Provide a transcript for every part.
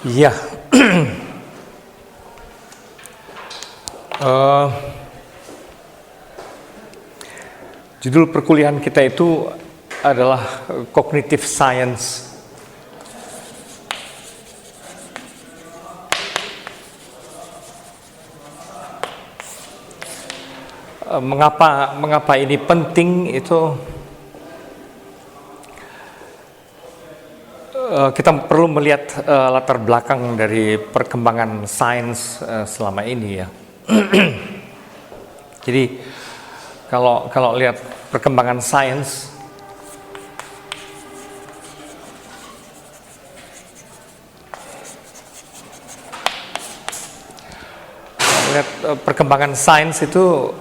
Iya. Eh, Judul perkuliahan kita itu adalah Cognitive Science. Mengapa ini penting itu kita perlu melihat latar belakang dari perkembangan sains selama ini ya. Jadi kalau lihat perkembangan sains, itu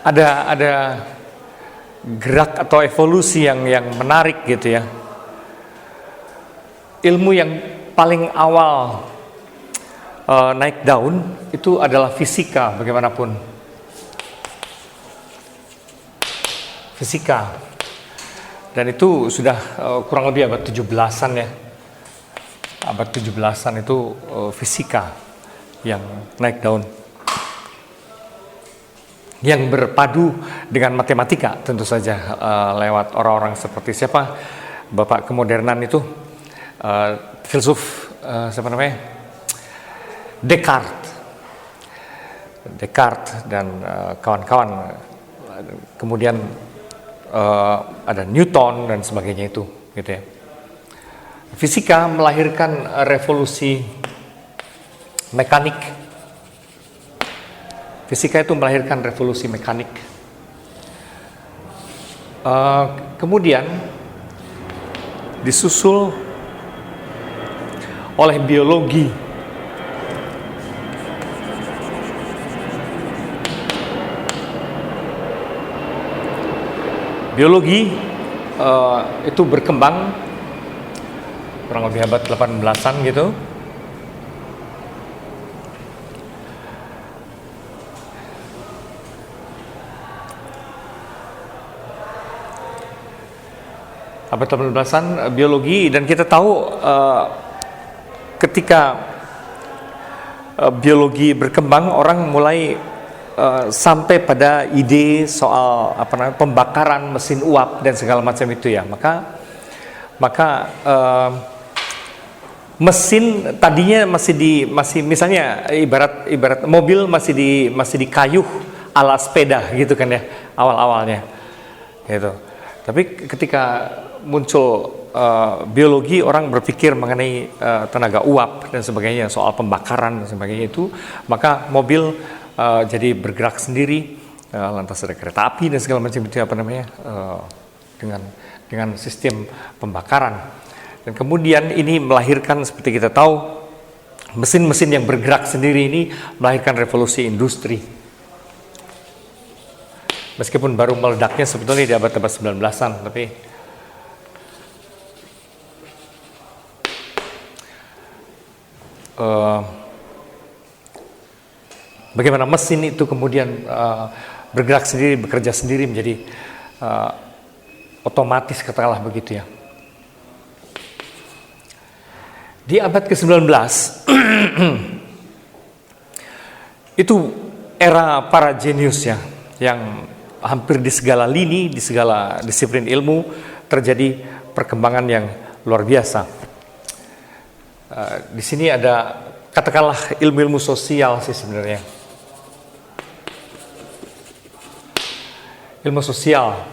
ada gerak atau evolusi yang menarik gitu ya. Ilmu yang paling awal naik daun itu adalah fisika, bagaimanapun. Fisika. Dan itu sudah kurang lebih abad 17-an ya. Abad 17-an itu fisika yang naik daun. Yang berpadu dengan matematika tentu saja lewat orang-orang seperti siapa? Bapak kemodernan itu filsuf siapa namanya? Descartes dan kawan-kawan. Kemudian ada Newton dan sebagainya itu, gitu ya. Fisika melahirkan revolusi mekanik. Fisika itu melahirkan revolusi mekanik. Kemudian disusul oleh biologi. Biologi itu berkembang kurang lebih abad 18-an gitu. Abad 18-an biologi, dan kita tahu ketika biologi berkembang, orang mulai sampai pada ide soal pembakaran mesin uap dan segala macam itu ya. Maka mesin tadinya masih misalnya ibarat mobil masih di kayu ala sepeda gitu kan ya awal-awalnya gitu. Tapi ketika muncul biologi, orang berpikir mengenai tenaga uap dan sebagainya, soal pembakaran dan sebagainya itu, maka mobil jadi bergerak sendiri, lantas ada kereta api dan segala macam itu dengan sistem pembakaran. Dan kemudian ini melahirkan, seperti kita tahu, mesin-mesin yang bergerak sendiri ini melahirkan revolusi industri. Meskipun baru meledaknya sebetulnya di abad-abad 19-an, tapi bagaimana mesin itu kemudian bergerak sendiri, bekerja sendiri menjadi otomatis, katakanlah begitu ya. Di abad ke-19 itu era para jenius ya, yang hampir di segala lini, di segala disiplin ilmu terjadi perkembangan yang luar biasa. Di sini ada, katakanlah, ilmu-ilmu sosial sih sebenarnya. Ilmu sosial.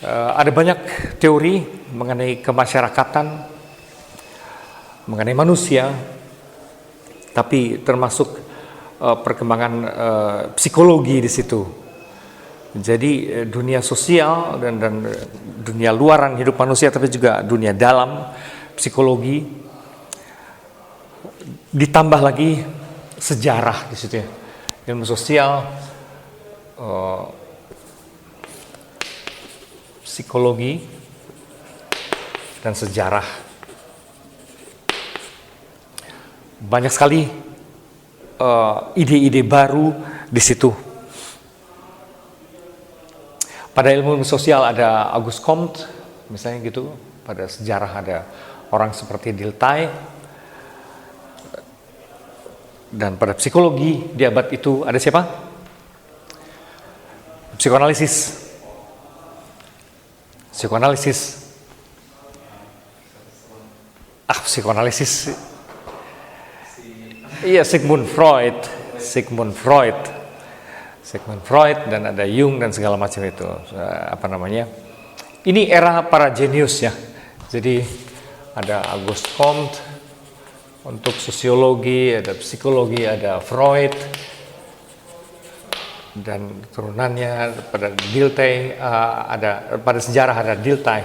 Ada banyak teori mengenai kemasyarakatan, mengenai manusia, tapi termasuk perkembangan psikologi di situ. Jadi dunia sosial dan dunia luaran hidup manusia, tapi juga dunia dalam psikologi, ditambah lagi sejarah di situ ya. Ilmu sosial, psikologi, dan sejarah. Banyak sekali ide-ide baru di situ. Pada ilmu sosial ada Auguste Comte, misalnya gitu. Pada sejarah ada orang seperti Dilthey. Dan pada psikologi di abad itu ada siapa? Psikoanalisis. Psikoanalisis. Iya, Sigmund Freud dan ada Jung dan segala macam itu. Ini era para jenius ya. Jadi ada Auguste Comte untuk sosiologi, ada psikologi, ada Freud dan turunannya pada Dilthey, ada pada sejarah ada Dilthey.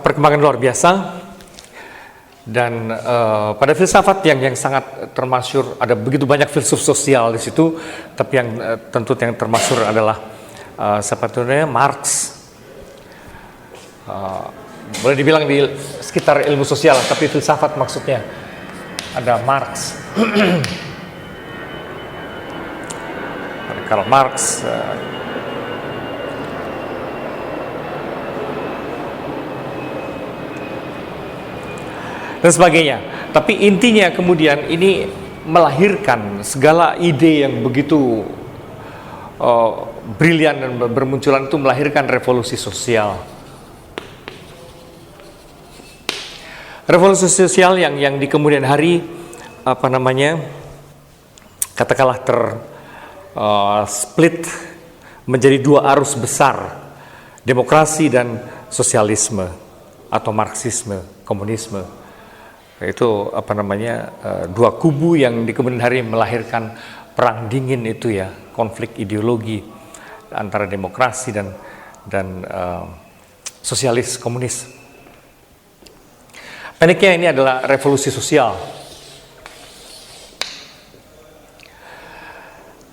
Perkembangan luar biasa. Dan pada filsafat yang sangat termasyhur, ada begitu banyak filsuf sosial di situ, tapi yang tentu yang termasyhur adalah sebetulnya Marx. Boleh dibilang di sekitar ilmu sosial, tapi filsafat maksudnya ada Marx. Ada Karl Marx. Dan sebagainya. Tapi intinya kemudian ini melahirkan segala ide yang begitu brilian dan bermunculan, itu melahirkan revolusi sosial. Revolusi sosial yang di kemudian hari katakanlah split menjadi dua arus besar, demokrasi dan sosialisme atau marxisme, komunisme. Itu dua kubu yang di kemudian hari melahirkan perang dingin itu ya, konflik ideologi antara demokrasi dan sosialis komunis. Pendeknya ini adalah revolusi sosial.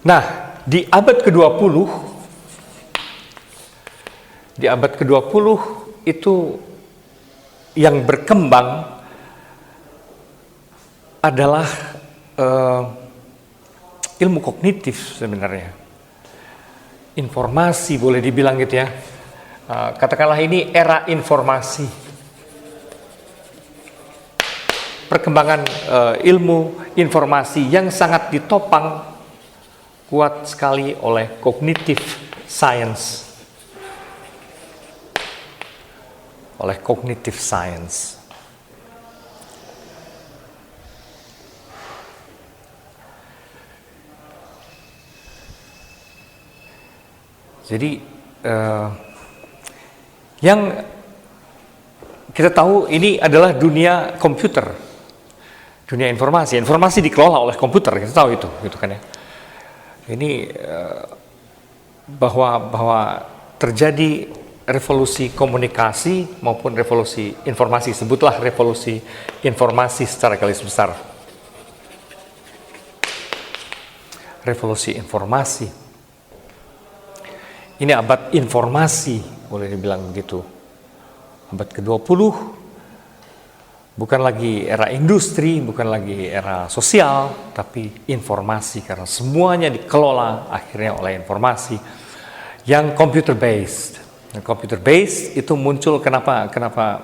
Nah, di abad ke-20 itu yang berkembang adalah ilmu kognitif sebenarnya. Informasi boleh dibilang gitu ya. Katakanlah ini era informasi. Perkembangan ilmu informasi yang sangat ditopang kuat sekali oleh cognitive science. Jadi yang kita tahu ini adalah dunia komputer, dunia informasi. Informasi dikelola oleh komputer, kita tahu itu, gitu kan ya. Ini bahwa terjadi revolusi komunikasi maupun revolusi informasi. Sebutlah revolusi informasi secara garis besar. Revolusi informasi. Ini abad informasi, boleh dibilang begitu. Abad ke-20 bukan lagi era industri, bukan lagi era sosial, tapi informasi, karena semuanya dikelola akhirnya oleh informasi yang computer based. Dan computer based itu muncul kenapa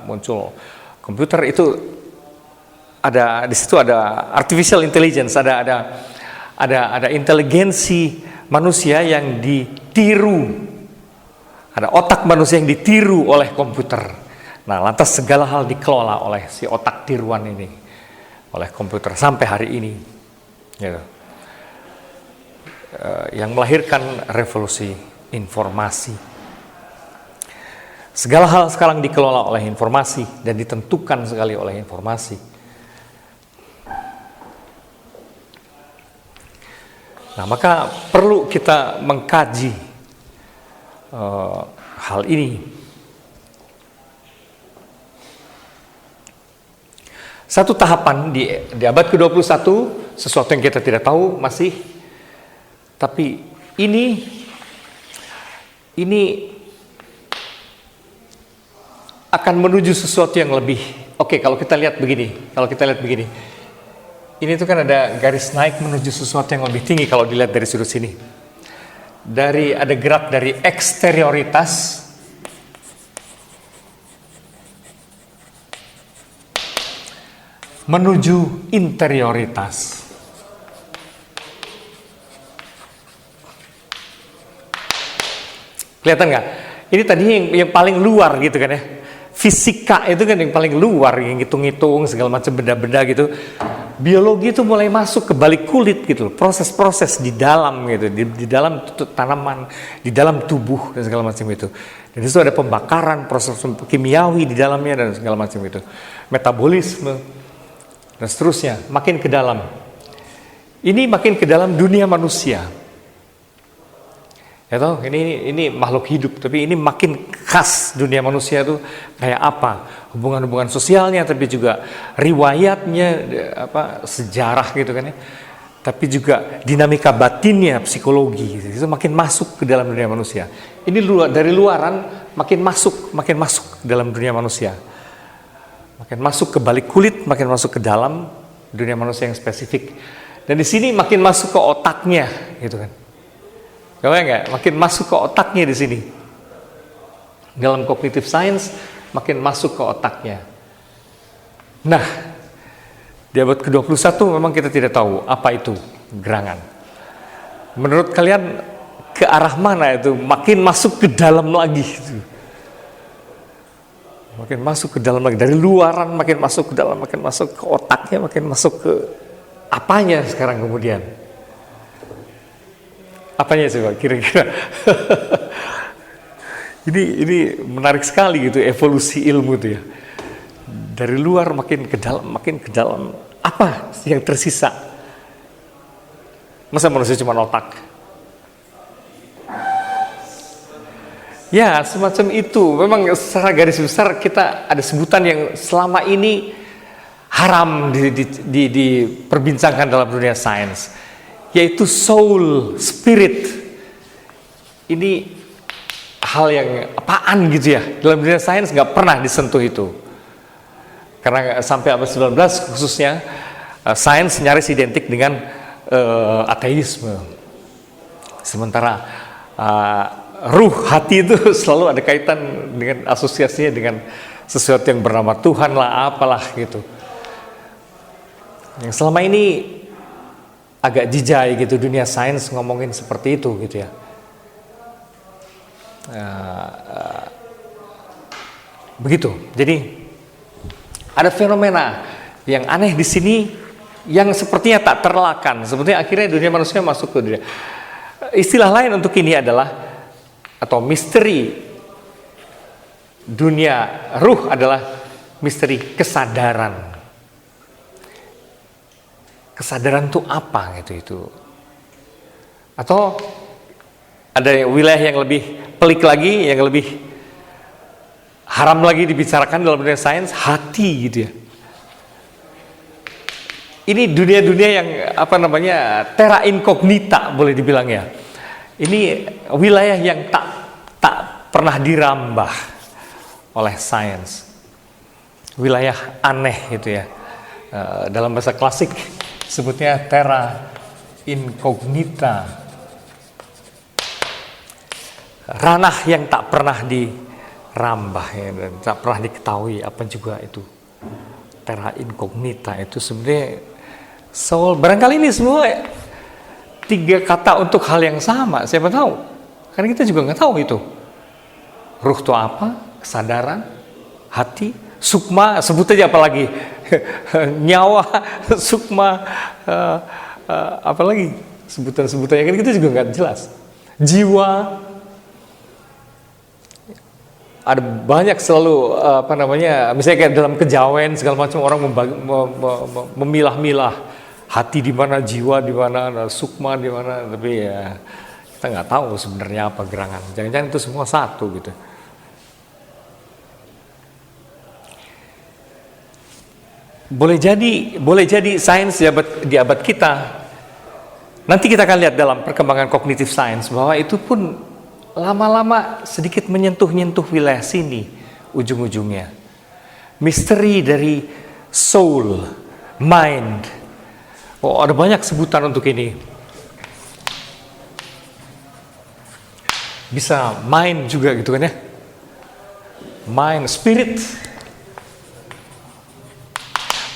muncul komputer itu, ada di situ ada artificial intelligence, ada inteligensi manusia yang ditiru, ada otak manusia yang ditiru oleh komputer. Nah, lantas segala hal dikelola oleh si otak tiruan ini, oleh komputer sampai hari ini, gitu. Yang melahirkan revolusi informasi. Segala hal sekarang dikelola oleh informasi dan ditentukan sekali oleh informasi. Nah, maka perlu kita mengkaji hal ini. Satu tahapan di abad ke-21, sesuatu yang kita tidak tahu masih, tapi ini akan menuju sesuatu yang lebih. Oke, kalau kita lihat begini, ini tuh kan ada garis naik menuju sesuatu yang lebih tinggi kalau dilihat dari sudut sini. Ada gerak dari eksterioritas menuju interioritas. Kelihatan nggak? Ini tadi yang paling luar gitu kan ya. Fisika itu kan yang paling luar, yang hitung-hitung segala macam benda-benda gitu. Biologi itu mulai masuk ke balik kulit gitu, proses-proses di dalam gitu, di dalam tanaman, di dalam tubuh dan segala macam itu. Dan itu ada pembakaran, proses kimiawi di dalamnya dan segala macam itu. Metabolisme dan seterusnya, makin ke dalam. Ini makin ke dalam dunia manusia. Ya toh, ini makhluk hidup, tapi ini makin khas dunia manusia itu kayak apa? Hubungan-hubungan sosialnya, tapi juga riwayatnya, sejarah gitu kan ya. Tapi juga dinamika batinnya, psikologi, itu makin masuk ke dalam dunia manusia. Ini dari luaran makin masuk ke dalam dunia manusia. Makin masuk ke balik kulit, makin masuk ke dalam dunia manusia yang spesifik. Dan di sini makin masuk ke otaknya, gitu kan. Kebayang nggak? Makin masuk ke otaknya di sini. Dalam cognitive science makin masuk ke otaknya. Nah, di abad ke-21 memang kita tidak tahu apa itu gerangan. Menurut kalian ke arah mana itu? Makin masuk ke dalam lagi. Makin masuk ke dalam lagi. Dari luaran makin masuk ke dalam, makin masuk ke otaknya, makin masuk ke apanya sekarang kemudian? Apanya coba kira-kira? ini menarik sekali gitu evolusi ilmu itu ya. Dari luar makin ke dalam. Apa yang tersisa? Masa manusia cuma otak? Ya, semacam itu. Memang secara garis besar kita ada sebutan yang selama ini haram diperbincangkan dalam dunia sains, yaitu soul, spirit. Ini hal yang apaan gitu ya, dalam dunia sains nggak pernah disentuh itu. Karena sampai abad 19 khususnya, sains nyaris identik dengan ateisme. Sementara ruh, hati itu selalu ada kaitan dengan asosiasinya dengan sesuatu yang bernama Tuhan lah, apalah gitu. Yang selama ini agak jijai gitu dunia sains ngomongin seperti itu gitu ya. Begitu. Jadi ada fenomena yang aneh di sini yang sepertinya tak terelakkan. Sepertinya akhirnya dunia manusia masuk ke dunia. Istilah lain untuk ini adalah, atau misteri dunia ruh adalah misteri kesadaran. Kesadaran itu apa gitu itu? Atau ada wilayah yang lebih pelik lagi, yang lebih haram lagi dibicarakan dalam dunia sains, hati gitu ya. Ini dunia-dunia yang terra incognita boleh dibilang ya. Ini wilayah yang tak pernah dirambah oleh sains. Wilayah aneh gitu ya. Dalam bahasa klasik sebutnya terra incognita, ranah yang tak pernah dirambah ya, dan tak pernah diketahui apa juga itu. Terra incognita itu sebenarnya soul. Barangkali ini semua 3 kata untuk hal yang sama, siapa tahu, karena kita juga nggak tahu itu. Ruh itu apa, kesadaran, hati, sukma, sebut aja apalagi nyawa, sukma, apalagi sebutan-sebutannya kan kita juga nggak jelas. Jiwa, ada banyak selalu misalnya kayak dalam kejawen segala macam orang memilah-milah hati di mana, jiwa di mana, sukma di mana, tapi ya kita nggak tahu sebenarnya apa gerangan. Jangan-jangan itu semua satu gitu. Boleh jadi sains di abad kita, nanti kita akan lihat dalam perkembangan kognitif sains bahwa itu pun lama-lama sedikit menyentuh-nyentuh wilayah sini ujung-ujungnya. Misteri dari soul, mind, Oh, ada banyak sebutan untuk ini. Bisa mind juga gitu kan ya. Mind, spirit.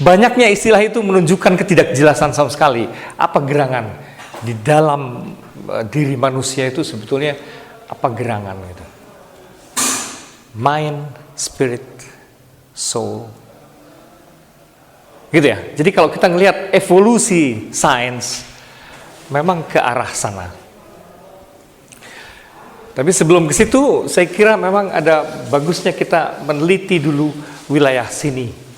Banyaknya istilah itu menunjukkan ketidakjelasan sama sekali. Apa gerangan di dalam diri manusia itu sebetulnya apa gerangan gitu. Mind, spirit, soul. Gitu ya. Jadi kalau kita ngelihat evolusi sains memang ke arah sana. Tapi sebelum ke situ saya kira memang ada bagusnya kita meneliti dulu wilayah sini.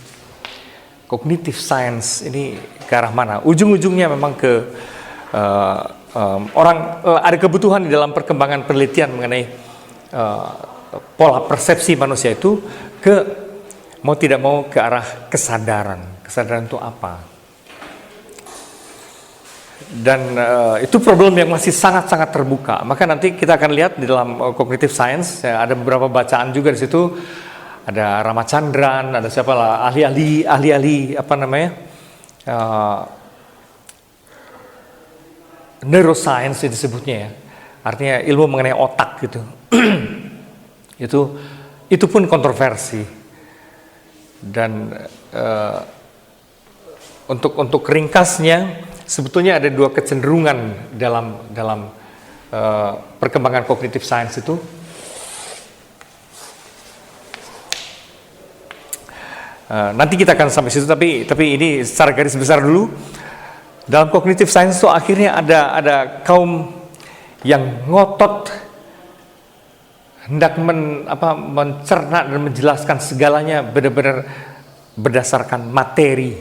Cognitive science ini ke arah mana? Ujung-ujungnya memang ke orang ada kebutuhan di dalam perkembangan penelitian mengenai pola persepsi manusia itu ke mau tidak mau ke arah kesadaran. Kesadaran itu apa? Dan itu problem yang masih sangat-sangat terbuka. Maka nanti kita akan lihat di dalam cognitive science ada beberapa bacaan juga di situ. Ada Ramachandran, ada siapa lah ahli-ahli apa namanya neuroscience disebutnya ya, artinya ilmu mengenai otak gitu. itu pun kontroversi dan untuk ringkasnya sebetulnya ada dua kecenderungan dalam perkembangan cognitive science itu. Nanti kita akan sampai situ, tapi ini secara garis besar dulu. Dalam cognitive science itu akhirnya ada kaum yang ngotot hendak mencerna dan menjelaskan segalanya benar-benar berdasarkan materi.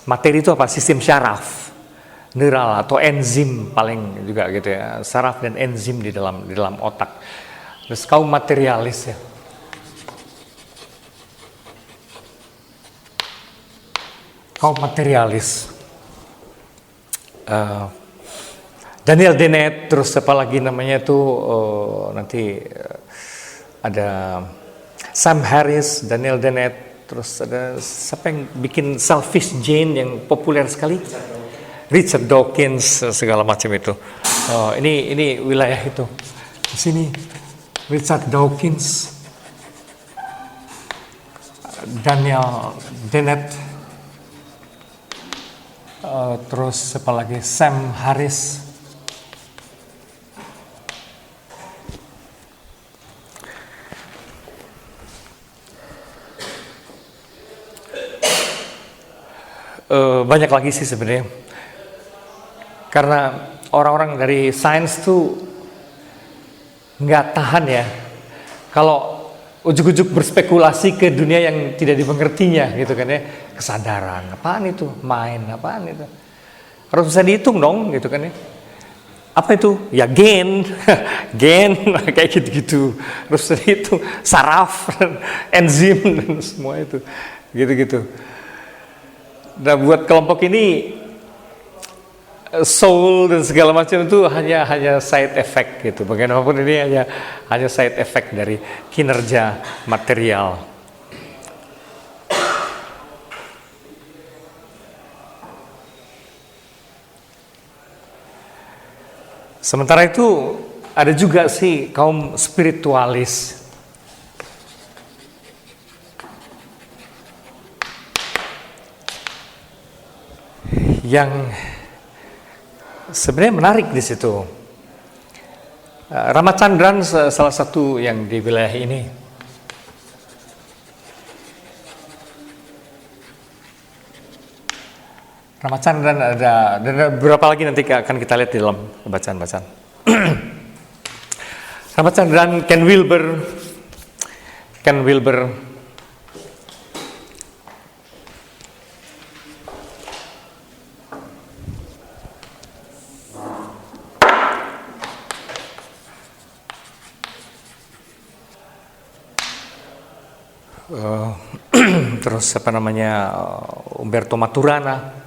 Materi itu apa? Sistem syaraf, neural atau enzim paling juga gitu ya. Saraf dan enzim di dalam otak. Terus kaum materialis ya. Kaum materialis, Daniel Dennett, terus apa lagi namanya itu nanti ada Sam Harris, Daniel Dennett, terus ada siapa yang bikin Selfish Jane yang populer sekali, Richard Dawkins, segala macam itu. Ini wilayah itu. Di sini Richard Dawkins, Daniel Dennett. Terus apa lagi, Sam Harris, banyak lagi sih sebenarnya, karena orang-orang dari sains tuh nggak tahan ya kalau ujuk-ujuk berspekulasi ke dunia yang tidak dimengertinya gitu kan ya. Kesadaran, apaan itu? Mind, apaan itu? Harus bisa dihitung dong gitu kan ya. Apa itu? Ya gen, gen kayak gitu-gitu. Terus itu saraf, enzim dan semua itu, gitu-gitu. Nah buat kelompok ini soul dan segala macam itu hanya side effect gitu. Bagaimanapun ini hanya side effect dari kinerja material. Sementara itu ada juga sih kaum spiritualis yang sebenarnya menarik di situ. Ramachandran salah satu yang di wilayah ini. Ramachandran ada, dan beberapa lagi nanti akan kita lihat di dalam bacaan-bacaan. Ramachandran, Ken Wilber, terus apa namanya, Umberto Maturana.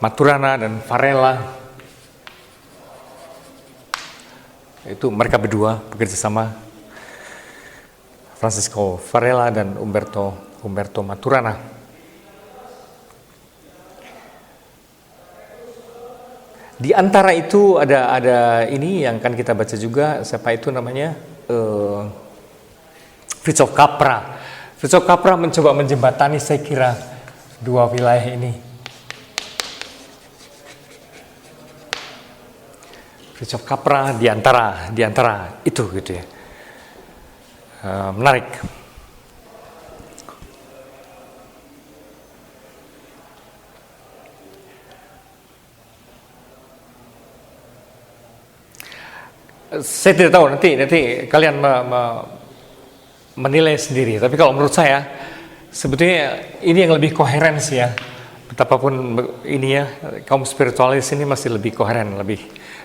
Maturana dan Varela itu mereka berdua bekerja sama, Francisco Varela dan Humberto Maturana. Di antara itu ada ini yang akan kita baca juga, siapa itu namanya, Fritjof Capra. Fritjof Capra mencoba menjembatani, saya kira, dua wilayah ini. Fritjof Capra di antara itu gitu ya. Menarik. Saya tidak tahu, nanti kalian menilai sendiri. Tapi kalau menurut saya, sebetulnya ini yang lebih koheren sih ya. Betapapun ini ya, kaum spiritualis ini masih lebih koheren,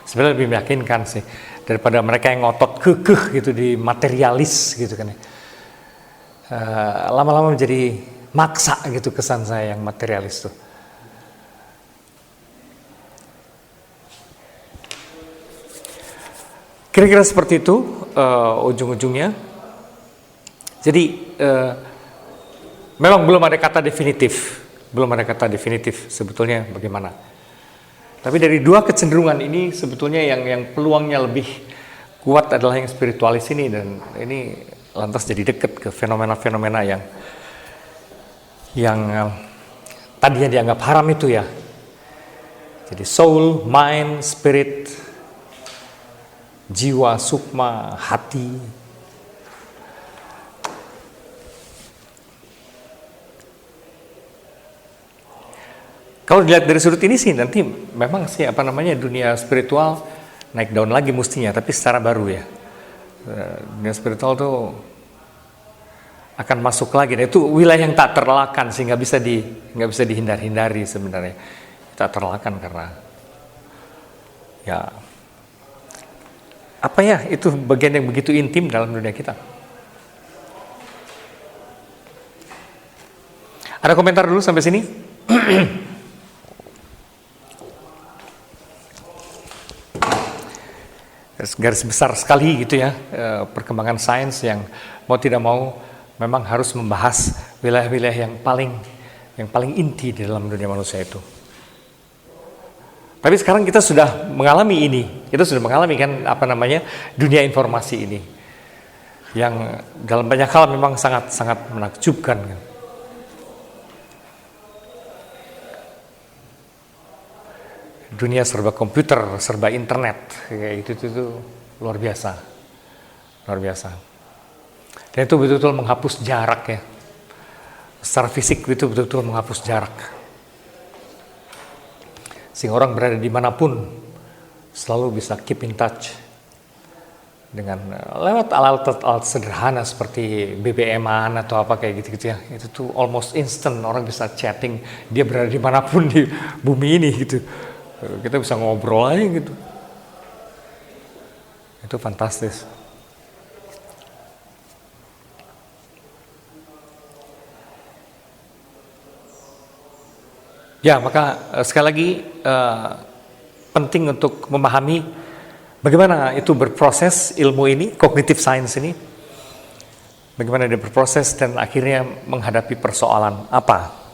sebenarnya lebih meyakinkan sih daripada mereka yang ngotot kekeh gitu di materialis gitu kan ya. Lama-lama menjadi maksa gitu kesan saya yang materialis tuh. Kira-kira seperti itu ujung-ujungnya. Jadi memang belum ada kata definitif sebetulnya bagaimana. Tapi dari dua kecenderungan ini sebetulnya yang peluangnya lebih kuat adalah yang spiritualis ini, dan ini lantas jadi dekat ke fenomena-fenomena yang tadinya dianggap haram itu ya. Jadi soul, mind, spirit, jiwa, sukma, hati. Kalau dilihat dari sudut ini sih nanti memang sih dunia spiritual naik daun lagi mestinya, tapi secara baru ya. Dunia spiritual tuh akan masuk lagi. Nah, itu wilayah yang tak terelakkan sih, nggak bisa dihindari sebenarnya. Tak terelakkan karena ya itu bagian yang begitu intim dalam dunia kita. Ada komentar dulu sampai sini? Garis besar sekali gitu ya, perkembangan sains yang mau tidak mau memang harus membahas wilayah-wilayah yang paling inti di dalam dunia manusia itu. Tapi sekarang kita sudah mengalami kan dunia informasi ini, yang dalam banyak hal memang sangat menakjubkan kan. Dunia serba komputer, serba internet, kayak itu luar biasa. Dan itu betul-betul menghapus jarak ya. Secara fisik itu betul-betul menghapus jarak. Sehingga orang berada dimanapun selalu bisa keep in touch dengan lewat alat-alat sederhana seperti BBM-an atau apa kayak gitu-gitu ya. Itu tuh almost instant, orang bisa chatting, dia berada dimanapun di bumi ini gitu. Kita bisa ngobrol aja gitu. Itu fantastis. Ya, maka sekali lagi penting untuk memahami bagaimana itu berproses ilmu ini, cognitive science ini. Bagaimana dia berproses dan akhirnya menghadapi persoalan apa.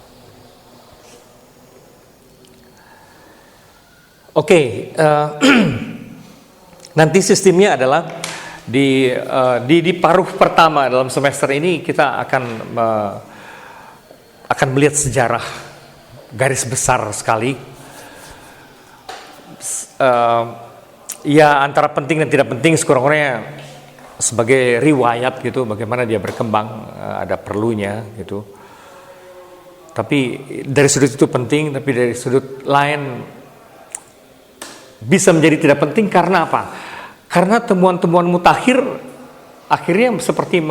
Oke, nanti sistemnya adalah di paruh pertama dalam semester ini kita akan melihat sejarah garis besar sekali. Ya antara penting dan tidak penting sekurang-kurangnya sebagai riwayat gitu, bagaimana dia berkembang, ada perlunya gitu. Tapi dari sudut itu penting, tapi dari sudut lain bisa menjadi tidak penting karena apa? Karena temuan-temuan mutakhir akhirnya seperti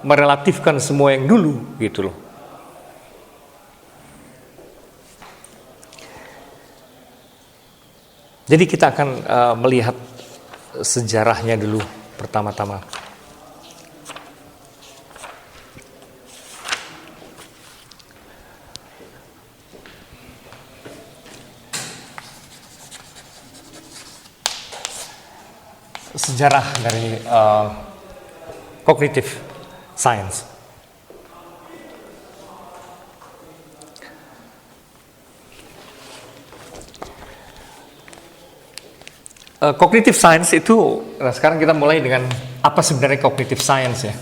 merelatifkan semua yang dulu gitu loh. Jadi kita akan melihat sejarahnya dulu pertama-tama. sejarah dari cognitive science. Cognitive science itu, nah sekarang kita mulai dengan apa sebenarnya cognitive science ya.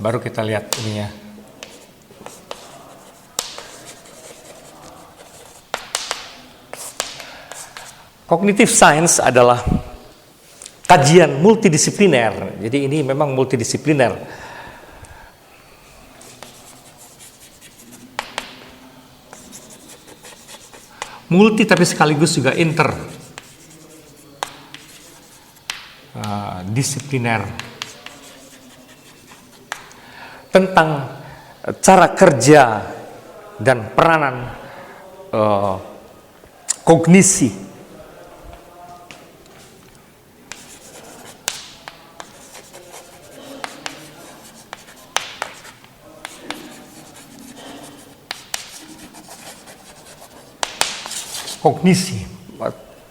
Baru kita lihat ininya. Cognitive science adalah kajian multidisipliner. Jadi ini memang multidisipliner. Multi tapi sekaligus juga disipliner tentang cara kerja dan peranan kognisi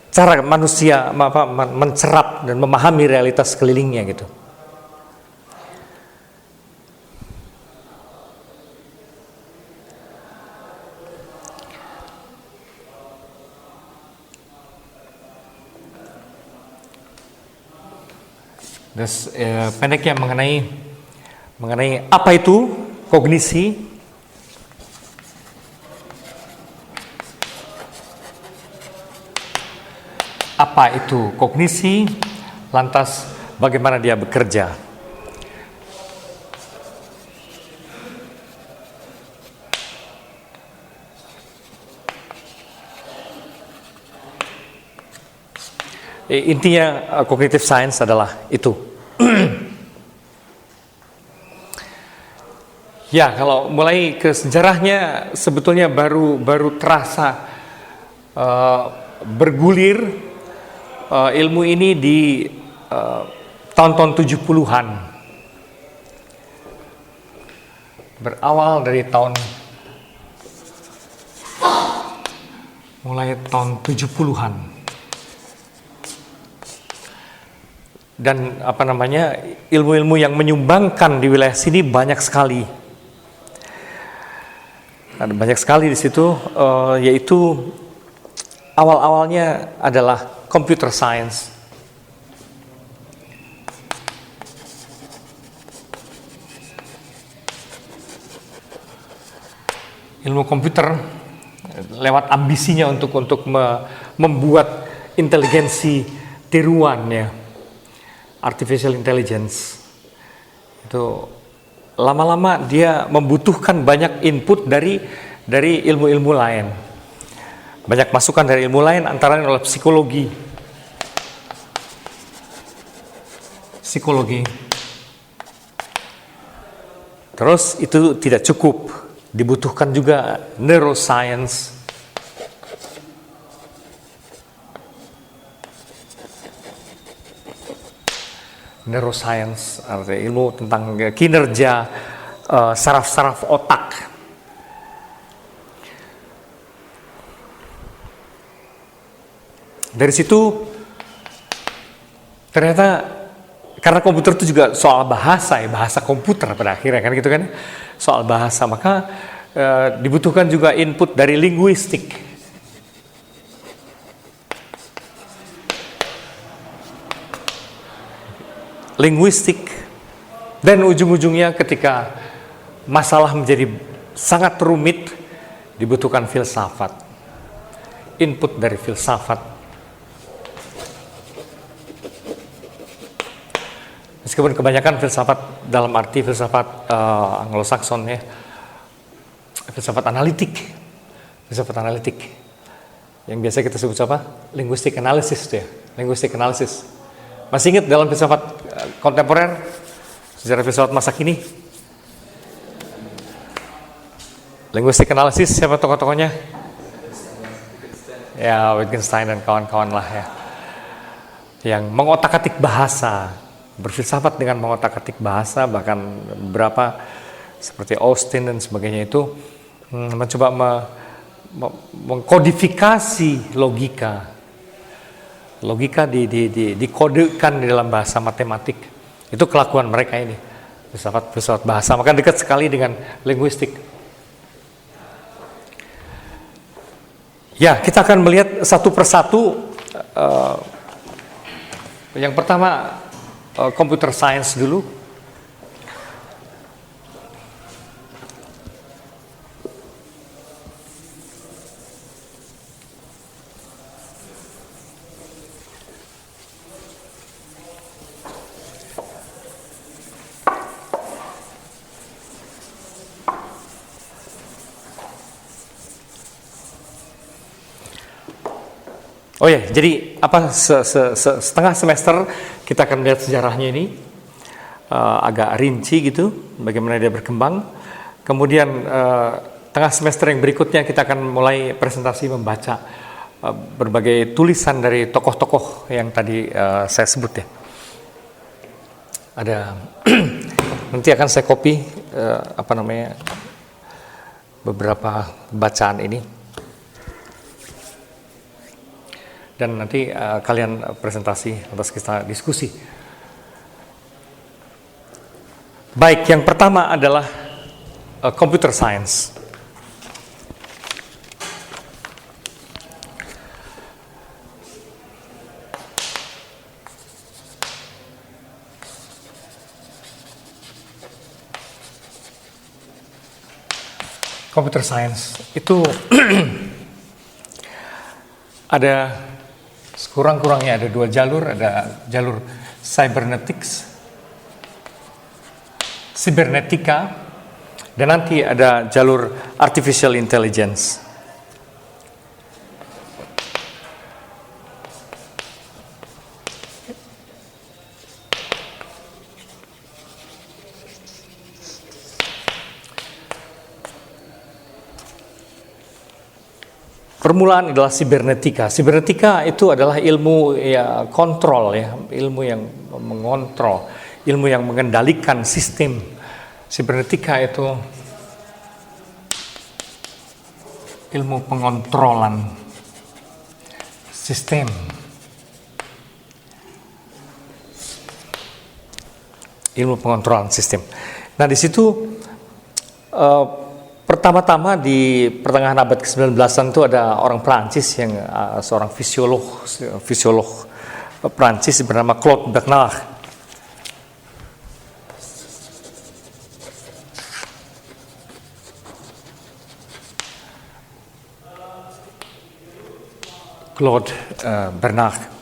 cara manusia mencerap dan memahami realitas sekelilingnya gitu. Terus pendeknya mengenai apa itu kognisi. Apa itu kognisi, lantas bagaimana dia bekerja. Intinya cognitive science adalah itu. Ya, kalau mulai ke sejarahnya sebetulnya baru terasa bergulir ilmu ini di tahun-tahun 70-an. Berawal dari mulai tahun 70-an. Dan ilmu-ilmu yang menyumbangkan di wilayah sini banyak sekali. Ada banyak sekali di situ, yaitu awal-awalnya adalah computer science. Ilmu komputer lewat ambisinya untuk membuat inteligensi tiruan ya, artificial intelligence. Itu lama-lama dia membutuhkan banyak input dari ilmu-ilmu lain. Banyak masukan dari ilmu lain, antara lain adalah psikologi. Terus itu tidak cukup, dibutuhkan juga neuroscience. Neuroscience artinya ilmu tentang kinerja saraf-saraf otak. Dari situ ternyata karena komputer itu juga soal bahasa ya, bahasa komputer pada akhirnya kan gitu kan, soal bahasa, maka dibutuhkan juga input dari linguistik. Dan ujung-ujungnya ketika masalah menjadi sangat rumit, dibutuhkan filsafat, input dari filsafat. Meskipun kebanyakan filsafat dalam arti filsafat Anglo-Saxon ya, filsafat analitik, yang biasa kita sebut apa? Linguistic analysis ya, linguistic analysis. Masih ingat dalam filsafat kontemporer, sejarah filsafat masa kini? Linguistic analysis siapa tokoh-tokohnya? Ya, Wittgenstein dan kawan-kawan lah ya, yang mengotak-atik bahasa. Berfilsafat dengan mengotak-atik bahasa, bahkan beberapa seperti Austin dan sebagainya itu mencoba mengkodifikasi logika Logika dikodekan di dalam bahasa matematik. Itu kelakuan mereka ini, filsafat bahasa. Maka dekat sekali dengan linguistik. Ya, kita akan melihat satu persatu. Yang pertama, computer science dulu. Oh ya, jadi apa setengah semester kita akan lihat sejarahnya ini agak rinci gitu, bagaimana dia berkembang. Kemudian tengah semester yang berikutnya kita akan mulai presentasi membaca berbagai tulisan dari tokoh-tokoh yang tadi saya sebut ya. Ada nanti akan saya copy beberapa bacaan ini. Dan nanti kalian presentasi atas kita diskusi. Baik, yang pertama adalah computer science. Computer science itu ada sekurang-kurangnya ada dua jalur, ada jalur cybernetika, dan nanti ada jalur artificial intelligence. Permulaan adalah sibernetika. Sibernetika itu adalah ilmu ya kontrol ya, ilmu yang mengontrol, ilmu yang mengendalikan sistem. Sibernetika itu ilmu pengontrolan sistem. Ilmu pengontrolan sistem. Nah, di situ pertama-tama di pertengahan abad ke-19 itu ada orang Prancis yang seorang fisiolog Prancis bernama Claude Bernard. Claude Bernard.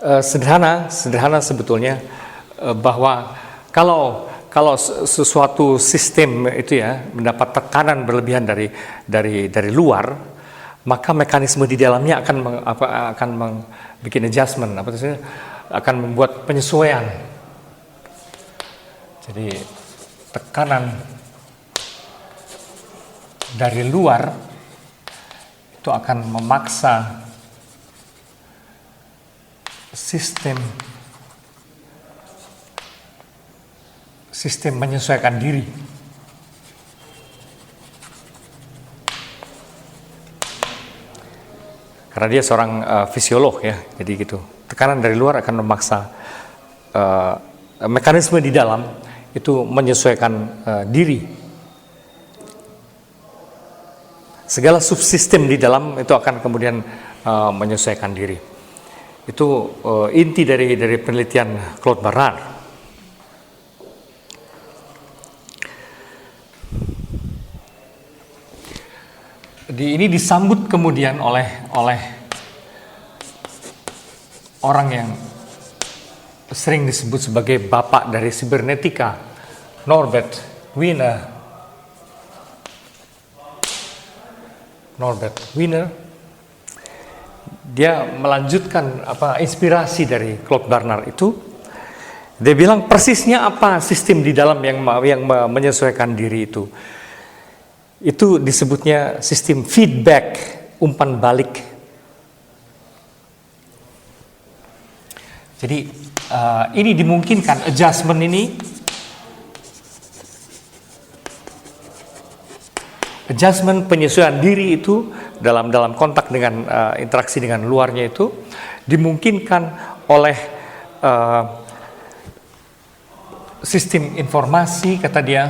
Sederhana sebetulnya bahwa kalau sesuatu sistem itu ya mendapat tekanan berlebihan dari luar, maka mekanisme di dalamnya akan bikin adjustment, akan membuat penyesuaian. Jadi tekanan dari luar itu akan memaksa sistem menyesuaikan diri. Karena dia seorang fisiolog ya, jadi gitu. Tekanan dari luar akan memaksa mekanisme di dalam itu menyesuaikan diri. Segala subsistem di dalam itu akan kemudian menyesuaikan diri. Itu inti dari penelitian Claude Bernard. Ini disambut kemudian oleh orang yang sering disebut sebagai bapak dari sibernetika, Norbert Wiener. Dia melanjutkan inspirasi dari Claude Bernard itu. Dia bilang persisnya apa sistem di dalam yang menyesuaikan diri itu. Itu disebutnya sistem feedback, umpan balik. Jadi ini dimungkinkan adjustment ini adjustment, penyesuaian diri itu dalam kontak dengan interaksi dengan luarnya itu dimungkinkan oleh sistem informasi, kata dia,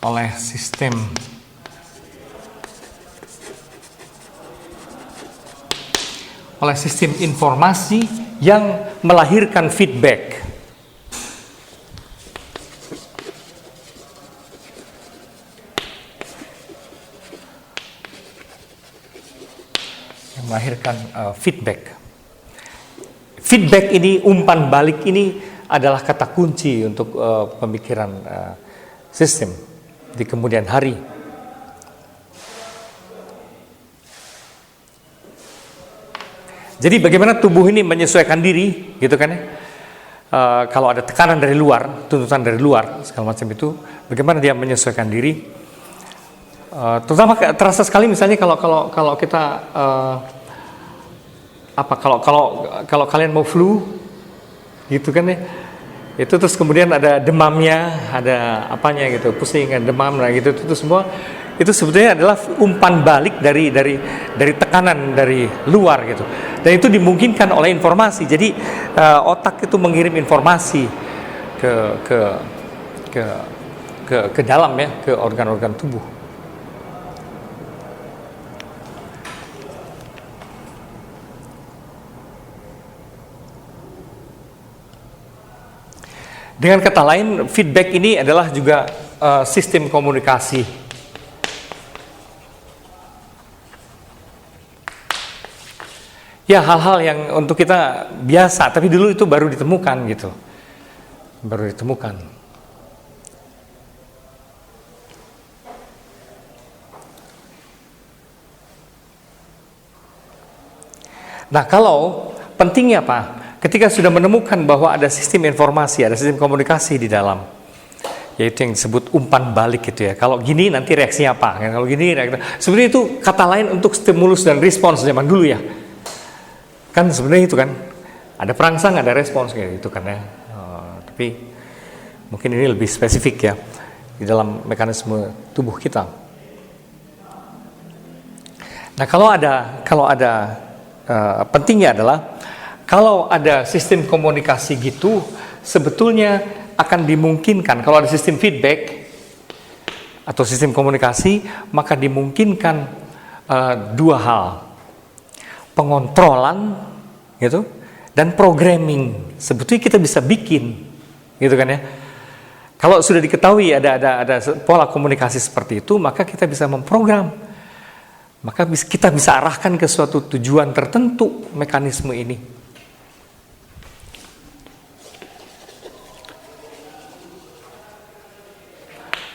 oleh sistem informasi yang melahirkan feedback. Yang melahirkan feedback. Feedback ini, umpan balik ini adalah kata kunci untuk pemikiran sistem di kemudian hari. Jadi bagaimana tubuh ini menyesuaikan diri, gitu kan ya? Kalau ada tekanan dari luar, tuntutan dari luar, segala macam itu, bagaimana dia menyesuaikan diri? Terutama terasa sekali misalnya kalau kita kalau kalian mau flu, gitu kan ya? Itu terus kemudian ada demamnya, ada apanya gitu, pusing, ada demam, nah gitu, itu semua itu sebetulnya adalah umpan balik dari tekanan dari luar gitu. Dan itu dimungkinkan oleh informasi. Jadi otak itu mengirim informasi ke dalam ya, ke organ-organ tubuh. Dengan kata lain, feedback ini adalah juga sistem komunikasi. Ya, hal-hal yang untuk kita biasa, tapi dulu itu baru ditemukan gitu. Baru ditemukan. Nah, kalau pentingnya apa? Ketika sudah menemukan bahwa ada sistem informasi, ada sistem komunikasi di dalam, yaitu yang disebut umpan balik gitu ya. Kalau gini nanti reaksinya apa? Kalau gini, sebenarnya itu kata lain untuk stimulus dan respons zaman dulu ya. Kan sebenarnya itu kan ada perangsang, ada respons kayak gitu kan ya. Tapi mungkin ini lebih spesifik ya di dalam mekanisme tubuh kita. Nah, kalau ada pentingnya adalah kalau ada sistem komunikasi gitu, sebetulnya akan dimungkinkan kalau ada sistem feedback atau sistem komunikasi, maka dimungkinkan dua hal. Pengontrolan gitu dan programming. Sebetulnya kita bisa bikin gitu kan ya. Kalau sudah diketahui ada pola komunikasi seperti itu, maka kita bisa memprogram. Maka kita bisa arahkan ke suatu tujuan tertentu mekanisme ini.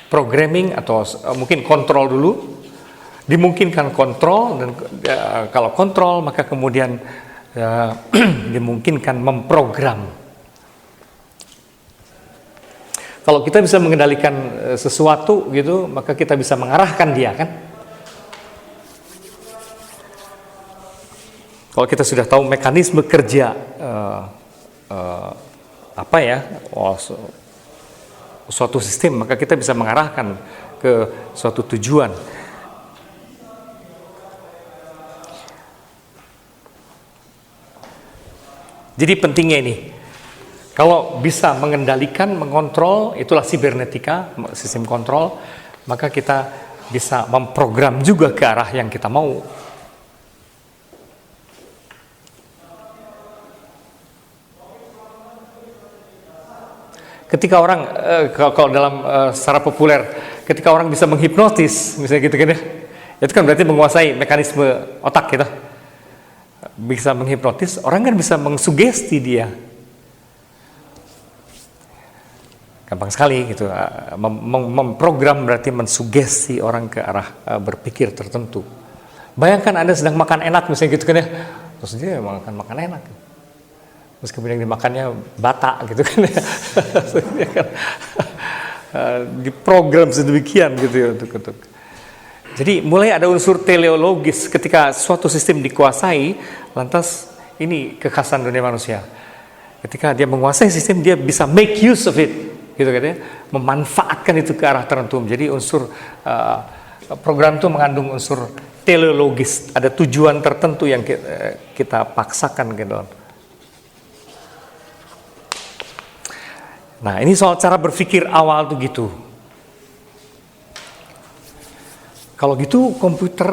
Programming atau mungkin kontrol dulu. Dimungkinkan kontrol, dan kalau kontrol maka kemudian dimungkinkan memprogram. Kalau kita bisa mengendalikan sesuatu gitu, maka kita bisa mengarahkan dia kan. Kalau kita sudah tahu mekanisme kerja suatu sistem, maka kita bisa mengarahkan ke suatu tujuan. Jadi pentingnya ini, kalau bisa mengendalikan, mengontrol, itulah sibernetika, sistem kontrol, maka kita bisa memprogram juga ke arah yang kita mau. Ketika orang, kalau dalam secara populer, ketika orang bisa menghipnotis, misalnya gitu kan ya, itu kan berarti menguasai mekanisme otak kita. Bisa menghipnotis, orang kan bisa mengsugesti dia. Gampang sekali gitu. Memprogram berarti mensugesti orang ke arah berpikir tertentu. Bayangkan Anda sedang makan enak misalnya gitu kan ya. Terus dia makan enak. Terus kemudian dimakannya bata gitu kan ya. Dia kan diprogram sedemikian gitu ya untuk. Jadi mulai ada unsur teleologis ketika suatu sistem dikuasai, lantas ini kekhasan dunia manusia. Ketika dia menguasai sistem, dia bisa make use of it, gitu kan ya, memanfaatkan itu ke arah tertentu. Jadi unsur program itu mengandung unsur teleologis, ada tujuan tertentu yang kita paksakan gitu. Nah, ini soal cara berpikir awal tuh gitu. Kalau gitu komputer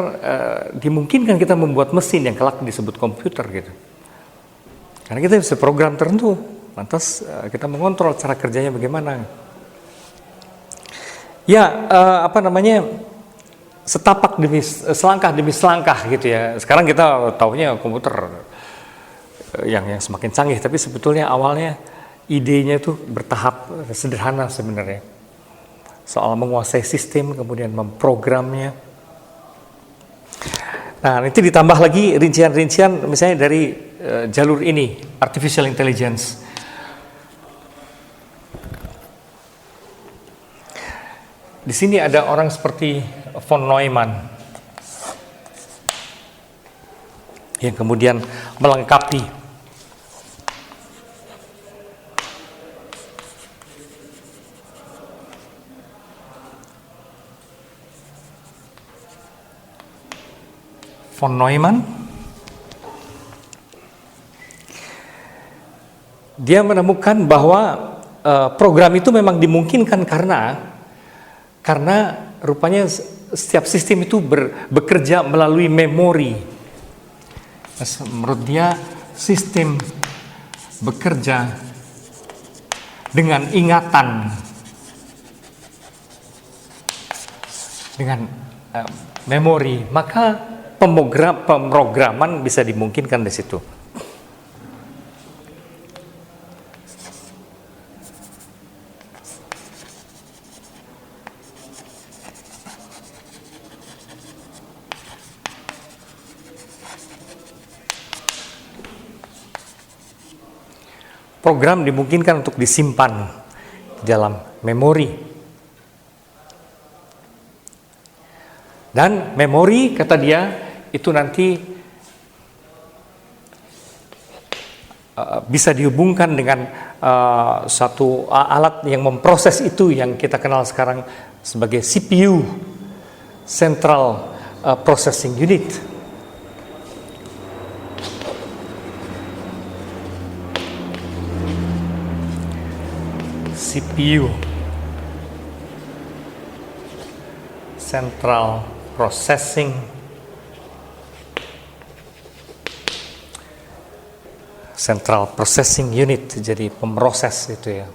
dimungkinkan kita membuat mesin yang kelak disebut komputer gitu. Karena kita bisa program tertentu, lantas kita mengontrol cara kerjanya bagaimana. Ya, setapak demi selangkah demi selangkah gitu ya. Sekarang kita taunya komputer yang semakin canggih, tapi sebetulnya awalnya idenya itu bertahap sederhana sebenarnya. Soal menguasai sistem, kemudian memprogramnya. Nah, nanti ditambah lagi rincian-rincian misalnya dari jalur ini, artificial intelligence. Di sini ada orang seperti von Neumann yang kemudian melengkapi von Neumann. Dia menemukan bahwa program itu memang dimungkinkan karena rupanya setiap sistem itu bekerja melalui memori. Menurut dia sistem bekerja dengan ingatan, dengan memori, maka pemrograman bisa dimungkinkan di situ. Program dimungkinkan untuk disimpan di dalam memori. Dan memori, kata dia, itu nanti bisa dihubungkan dengan satu alat yang memproses itu yang kita kenal sekarang sebagai CPU, Central Processing Unit. CPU, Central Processing Unit, jadi pemroses itu ya,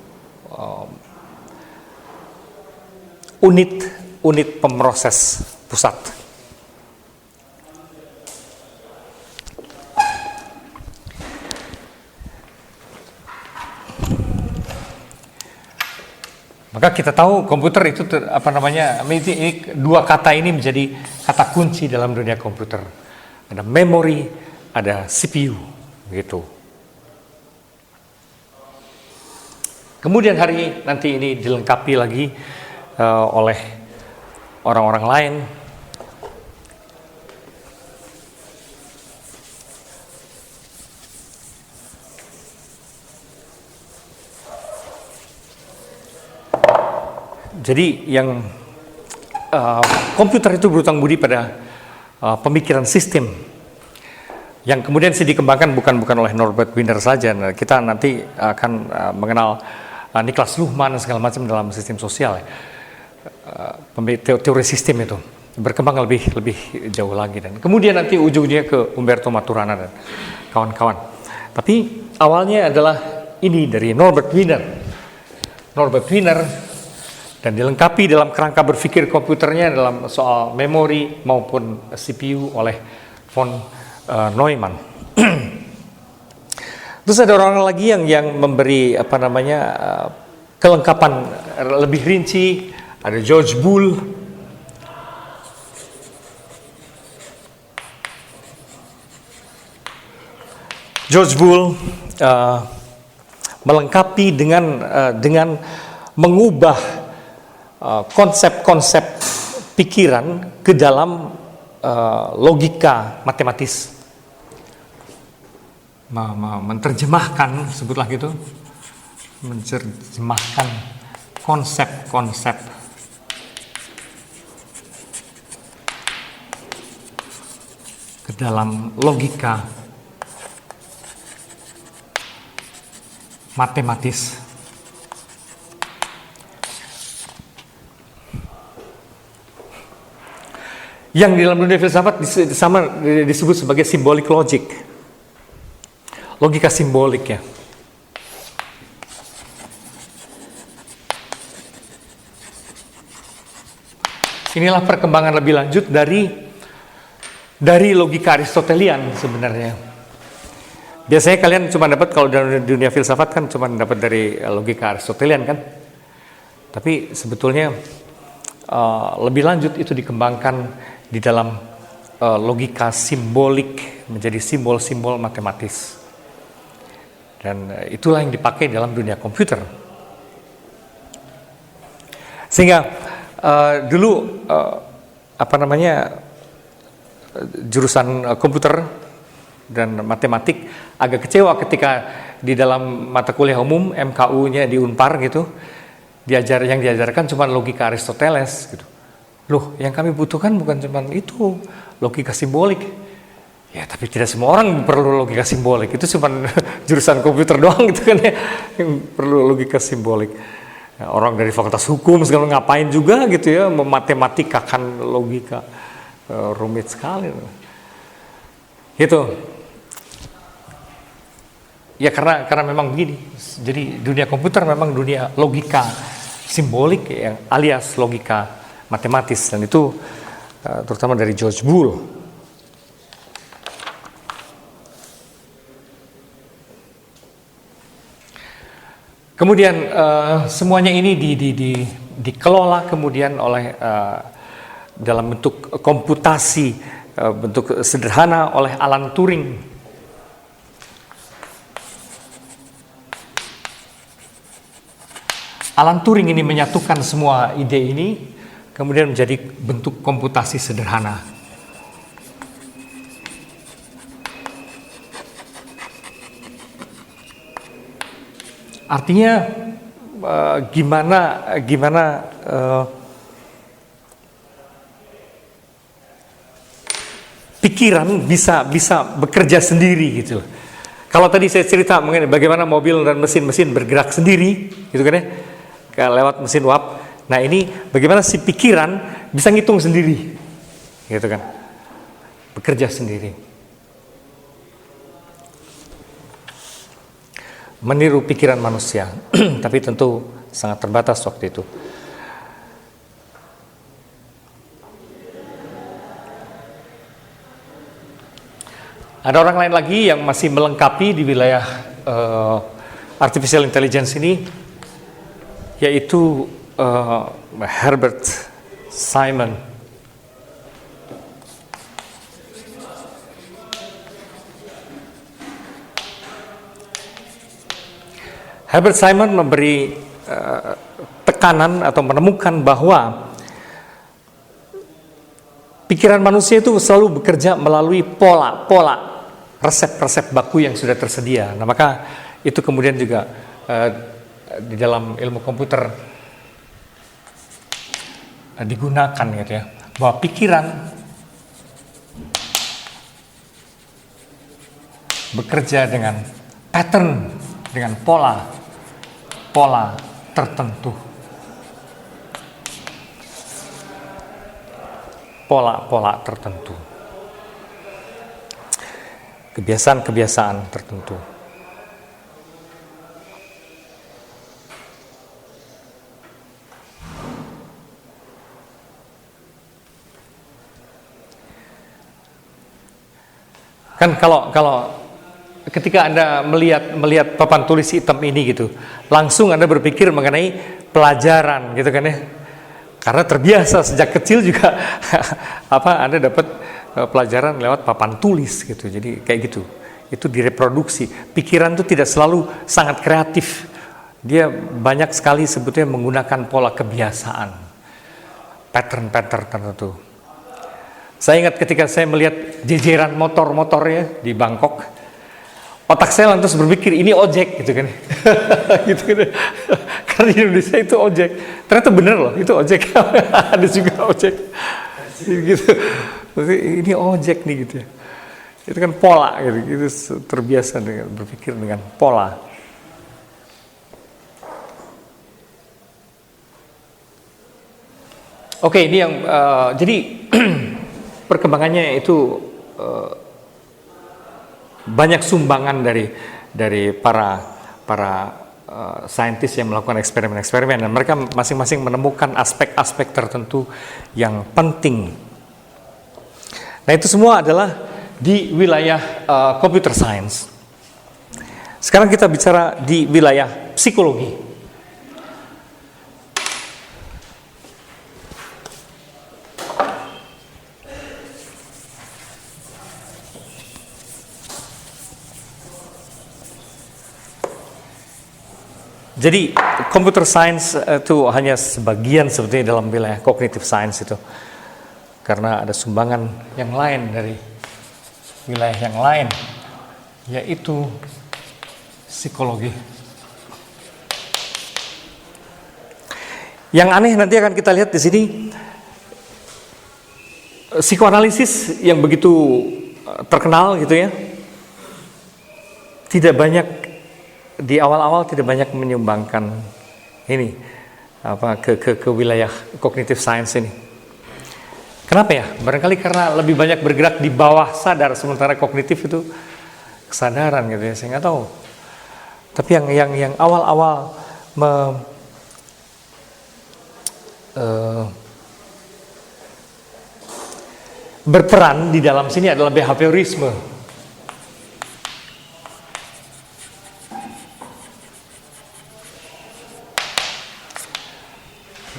unit pemroses pusat. Maka kita tahu komputer itu ini dua kata ini menjadi kata kunci dalam dunia komputer. Ada memori, ada CPU, gitu. Kemudian nanti ini dilengkapi lagi oleh orang-orang lain. Jadi yang komputer itu berutang budi pada pemikiran sistem yang kemudian dikembangkan bukan oleh Norbert Wiener saja. Nah, kita nanti akan mengenal Niklas Luhmann segala macam dalam sistem sosial. Teori sistem itu berkembang lebih jauh lagi, dan kemudian nanti ujungnya ke Umberto Maturana dan kawan-kawan. Tapi awalnya adalah ini dari Norbert Wiener dan dilengkapi dalam kerangka berpikir komputernya dalam soal memori maupun CPU oleh von Neumann. Terus ada orang lagi yang memberi kelengkapan lebih rinci. Ada George Boole. Melengkapi dengan mengubah konsep-konsep pikiran ke dalam logika matematis, menerjemahkan, sebutlah gitu, menerjemahkan konsep-konsep ke dalam logika matematis yang di dalam dunia filsafat disebut sebagai symbolic logic, logika simbolik ya. Inilah perkembangan lebih lanjut dari logika Aristotelian sebenarnya. Biasanya kalian cuma dapat kalau dalam dunia filsafat kan cuma dapat dari logika Aristotelian kan. Tapi sebetulnya lebih lanjut itu dikembangkan di dalam logika simbolik menjadi simbol-simbol matematis. Dan itulah yang dipakai dalam dunia komputer. Sehingga dulu jurusan komputer dan matematik agak kecewa ketika di dalam mata kuliah umum MKU-nya di Unpar gitu yang diajarkan cuma logika Aristoteles gitu. Loh, yang kami butuhkan bukan cuma itu, logika simbolik. Ya, tapi tidak semua orang perlu logika simbolik. Itu cuma jurusan komputer doang gitu kan ya yang perlu logika simbolik. Orang dari fakultas hukum segala ngapain juga gitu ya mematematikakan logika, rumit sekali gitu ya karena memang begini. Jadi dunia komputer memang dunia logika simbolik yang alias logika matematis, dan itu terutama dari George Boole. Kemudian semuanya ini dikelola kemudian oleh dalam bentuk komputasi, bentuk sederhana oleh Alan Turing. Alan Turing ini menyatukan semua ide ini kemudian menjadi bentuk komputasi sederhana. Artinya gimana pikiran bisa bekerja sendiri gitu loh. Kalau tadi saya cerita mengenai bagaimana mobil dan mesin-mesin bergerak sendiri gitu kan ya, lewat mesin uap. Nah ini bagaimana si pikiran bisa ngitung sendiri gitu kan, bekerja sendiri. Meniru pikiran manusia, tapi tentu sangat terbatas waktu itu. Ada orang lain lagi yang masih melengkapi di wilayah artificial intelligence ini, yaitu Herbert Simon. Herbert Simon memberi tekanan atau menemukan bahwa pikiran manusia itu selalu bekerja melalui pola resep-resep baku yang sudah tersedia. Nah, maka itu kemudian juga di dalam ilmu komputer digunakan gitu ya, bahwa pikiran bekerja dengan pattern, dengan pola tertentu, pola tertentu, kebiasaan tertentu. Kan kalau ketika Anda melihat papan tulis hitam ini gitu, langsung Anda berpikir mengenai pelajaran gitu kan ya. Karena terbiasa sejak kecil juga Anda dapat pelajaran lewat papan tulis gitu. Jadi kayak gitu. Itu direproduksi. Pikiran itu tidak selalu sangat kreatif. Dia banyak sekali sebetulnya menggunakan pola kebiasaan. Pattern-pattern tertentu. Saya ingat ketika saya melihat jejeran motor-motornya di Bangkok. Otak saya lantas berpikir ini ojek gitu kan. Gitu kan. Karena di Indonesia itu ojek. Ternyata bener loh, itu ojek. Ada juga ojek. Gitu. Maksudnya, ini ojek nih gitu ya. Itu kan pola gitu. Itu terbiasa dengan berpikir dengan pola. Oke, ini yang jadi perkembangannya itu banyak sumbangan dari para saintis yang melakukan eksperimen-eksperimen, dan mereka masing-masing menemukan aspek-aspek tertentu yang penting. Nah, itu semua adalah di wilayah computer science. Sekarang kita bicara di wilayah psikologi. Jadi computer science itu hanya sebagian sebetulnya dalam wilayah cognitive science itu, karena ada sumbangan yang lain dari wilayah yang lain, yaitu psikologi. Yang aneh nanti akan kita lihat di sini, psikoanalisis yang begitu terkenal gitu ya, tidak banyak di awal-awal tidak banyak menyumbangkan ini ke wilayah cognitive science ini. Kenapa ya? Barangkali karena lebih banyak bergerak di bawah sadar, sementara kognitif itu kesadaran gitu ya. Saya nggak tahu. Tapi yang awal-awal berperan di dalam sini adalah behaviorisme.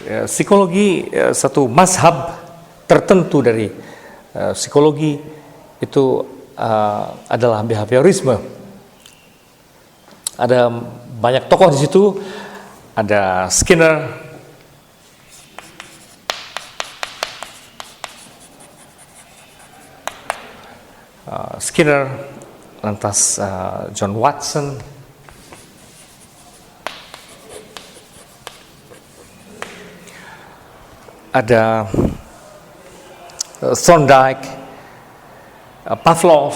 Psikologi, satu mazhab tertentu dari psikologi itu adalah behaviorisme. Ada banyak tokoh di situ, ada Skinner, lantas John Watson, ada Thorndike, Pavlov,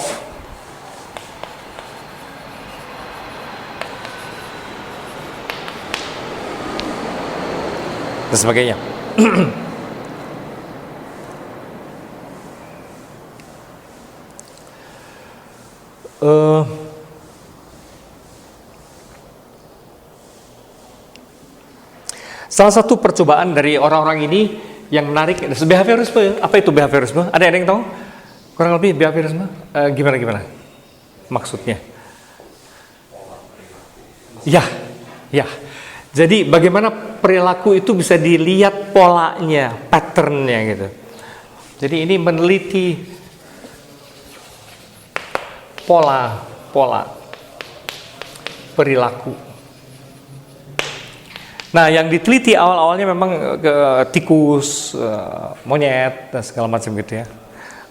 dan sebagainya. Salah satu percobaan dari orang-orang ini yang menarik, behaviorisme. Apa itu behaviorisme? Ada yang tahu? Kurang lebih behaviorisme gimana maksudnya? Ya. Jadi bagaimana perilaku itu bisa dilihat polanya, patternnya gitu. Jadi ini meneliti pola perilaku. Nah, yang diteliti awal-awalnya memang tikus, monyet, dan segala macam gitu ya,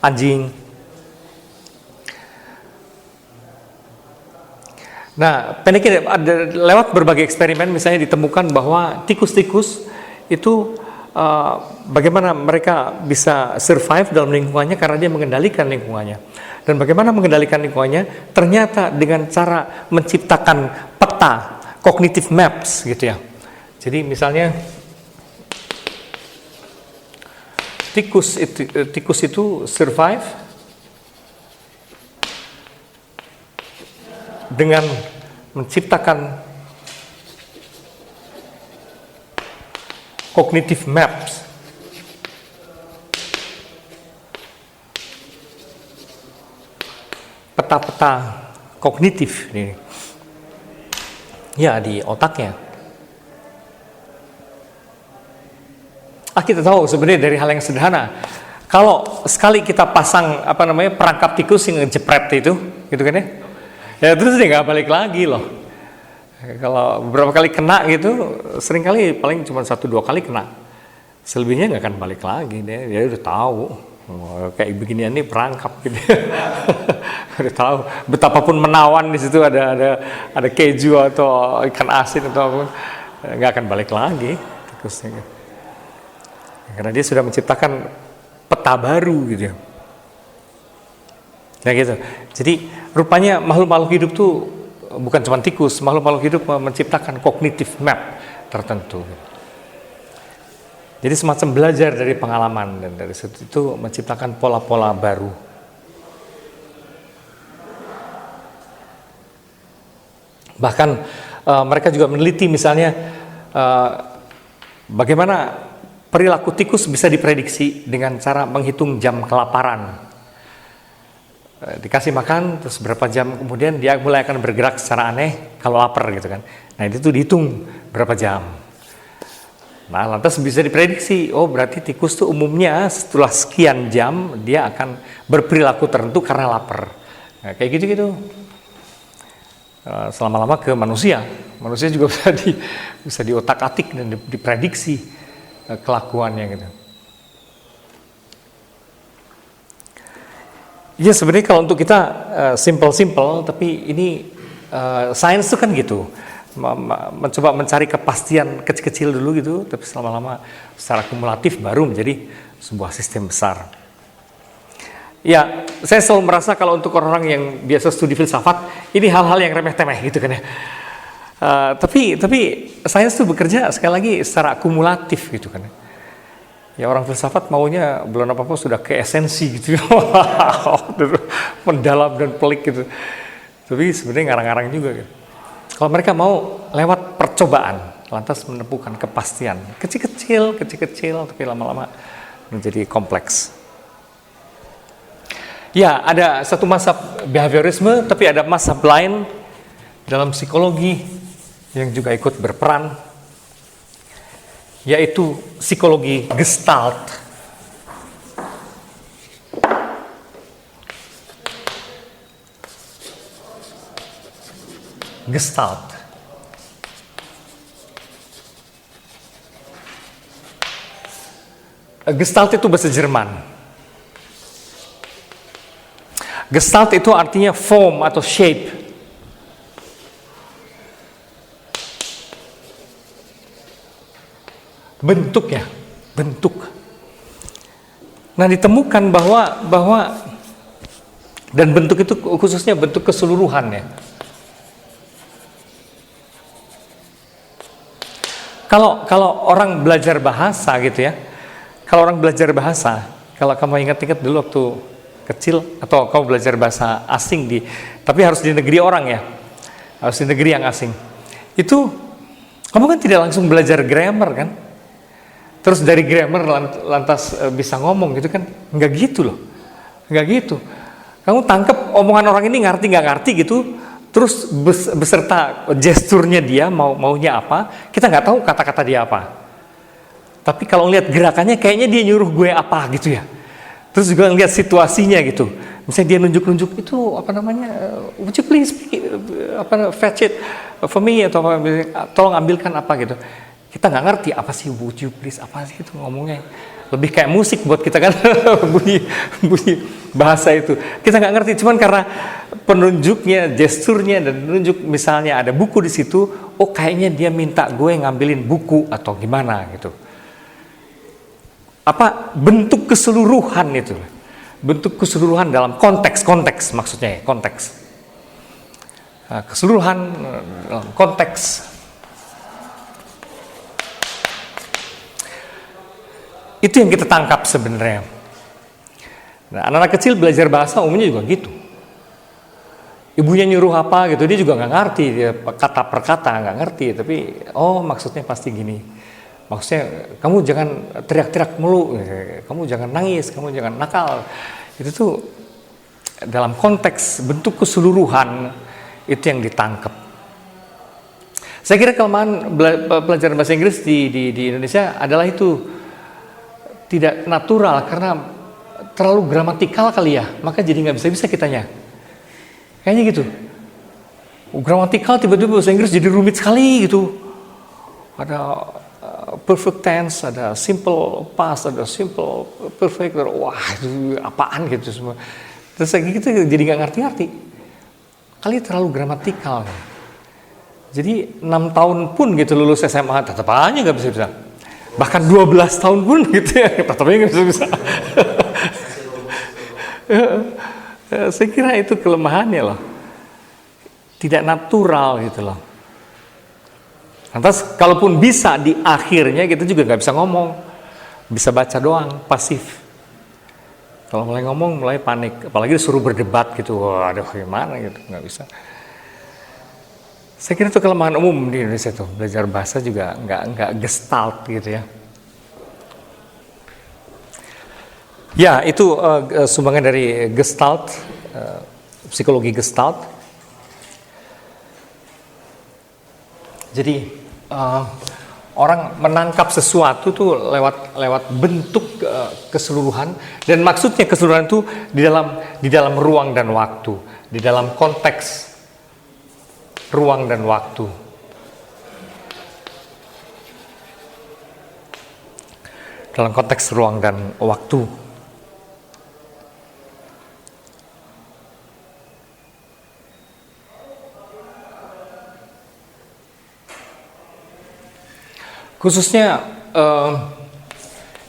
anjing. Nah, lewat berbagai eksperimen misalnya ditemukan bahwa tikus-tikus itu bagaimana mereka bisa survive dalam lingkungannya karena dia mengendalikan lingkungannya. Dan bagaimana mengendalikan lingkungannya? Ternyata dengan cara menciptakan peta, cognitive maps gitu ya. Jadi misalnya tikus itu survive dengan menciptakan cognitive maps. Peta-peta kognitif ini. Ya, di otaknya. Kita tahu sebenarnya dari hal yang sederhana. Kalau sekali kita pasang perangkap tikus yang ngejepret itu, gitu kan ya? Ya terus dia nggak balik lagi loh. Kalau beberapa kali kena gitu, sering kali paling cuma 1-2 kali kena. Selebihnya nggak akan balik lagi, dia udah tahu Oh, kayak beginian nih perangkap gitu. Udah tahu betapapun menawan di situ ada keju atau ikan asin atau apapun, nggak akan balik lagi tikusnya. Karena dia sudah menciptakan peta baru gitu. Ya gitu. Jadi rupanya makhluk-makhluk hidup tuh bukan cuma tikus, makhluk-makhluk hidup menciptakan cognitive map tertentu. Jadi semacam belajar dari pengalaman dan dari situ itu menciptakan pola-pola baru. Bahkan mereka juga meneliti misalnya bagaimana perilaku tikus bisa diprediksi dengan cara menghitung jam kelaparan. Dikasih makan terus berapa jam kemudian dia mulai akan bergerak secara aneh kalau lapar gitu kan. Nah itu tuh dihitung berapa jam. Nah, lantas bisa diprediksi, oh berarti tikus tuh umumnya setelah sekian jam dia akan berperilaku tertentu karena lapar. Nah, kayak gitu-gitu. Selama-lama ke manusia juga bisa diotak-atik dan diprediksi kelakuannya gitu. Ya sebenarnya kalau untuk kita simple, tapi ini sains itu kan gitu. Mencoba mencari kepastian kecil-kecil dulu gitu, tapi lama-lama secara kumulatif baru menjadi sebuah sistem besar. Ya, saya selalu merasa kalau untuk orang-orang yang biasa studi filsafat, ini hal-hal yang remeh-temeh gitu kan ya. Tapi sains itu bekerja sekali lagi secara kumulatif gitu kan. Ya orang filsafat maunya belum apa-apa sudah ke esensi gitu, mendalam dan pelik gitu. Tapi sebenarnya ngarang-ngarang juga gitu. Kalau mereka mau lewat percobaan, lantas menemukan kepastian kecil-kecil, tapi lama-lama menjadi kompleks. Ya, ada satu mazhab behaviorisme, tapi ada mazhab lain dalam psikologi yang juga ikut berperan, yaitu psikologi Gestalt. Gestalt. Gestalt itu bahasa Jerman. Gestalt itu artinya form atau shape. Bentuk ya, bentuk. Nah ditemukan bahwa dan bentuk itu khususnya bentuk keseluruhan ya. Kalau orang belajar bahasa gitu ya, kalau kamu ingat-ingat dulu waktu kecil atau kamu belajar bahasa asing tapi harus di negeri orang ya, harus di negeri yang asing, itu kamu kan tidak langsung belajar grammar kan, terus dari grammar lantas bisa ngomong gitu kan, nggak gitu loh, nggak gitu. Kamu tangkap omongan orang ini ngerti nggak ngerti gitu. Terus beserta gesturnya dia maunya apa, kita nggak tahu kata-kata dia apa. Tapi kalau lihat gerakannya kayaknya dia nyuruh gue apa gitu ya. Terus juga lihat situasinya gitu. Misalnya dia nunjuk-nunjuk itu apa namanya, would you please fetch it for me atau tolong ambilkan apa gitu. Kita nggak ngerti apa sih would you please, apa sih itu ngomongnya. Lebih kayak musik buat kita kan, bunyi bahasa itu. Kita nggak ngerti, cuman karena penunjuknya, gesturnya dan menunjuk misalnya ada buku di situ, oh kayaknya dia minta gue ngambilin buku atau gimana gitu. Apa bentuk keseluruhan itu? Bentuk keseluruhan dalam konteks maksudnya ya, konteks. Nah, keseluruhan dalam konteks. Itu yang kita tangkap sebenarnya. Nah, anak-anak kecil belajar bahasa umumnya juga gitu. Ibunya nyuruh apa gitu, dia juga nggak ngerti, dia kata per kata nggak ngerti, tapi oh maksudnya pasti gini. Maksudnya kamu jangan teriak-teriak mulu, kamu jangan nangis, kamu jangan nakal. Itu tuh dalam konteks bentuk keseluruhan itu yang ditangkap. Saya kira kelemahan pelajaran bahasa Inggris di Indonesia adalah itu. Tidak natural karena terlalu gramatikal kali ya, maka jadi nggak bisa kitanya. Kayaknya gitu. Gramatikal tiba-tiba bahasa Inggris jadi rumit sekali gitu. Ada perfect tense, ada simple past, ada simple perfect. Wah, itu apaan gitu semua. Terus kayak gitu jadi nggak ngerti-ngerti. Kali terlalu gramatikal. Jadi 6 tahun pun gitu lulus SMA tetap aja nggak bisa. Bahkan 12 tahun pun gitu ya, tetap aja nggak bisa. Saya kira itu kelemahannya loh. Tidak natural gitu loh. Lantas kalaupun bisa di akhirnya kita juga nggak bisa ngomong, bisa baca doang, pasif. Kalau mulai ngomong mulai panik, apalagi disuruh berdebat gitu, waduh gimana gitu, nggak bisa. Saya kira itu kelemahan umum di Indonesia tuh, belajar bahasa juga nggak gestalt gitu ya. Ya itu sumbangan dari gestalt, psikologi gestalt. Jadi orang menangkap sesuatu tuh lewat bentuk keseluruhan, dan maksudnya keseluruhan itu di dalam ruang dan waktu, di dalam konteks ruang dan waktu. Dalam konteks ruang dan waktu. Khususnya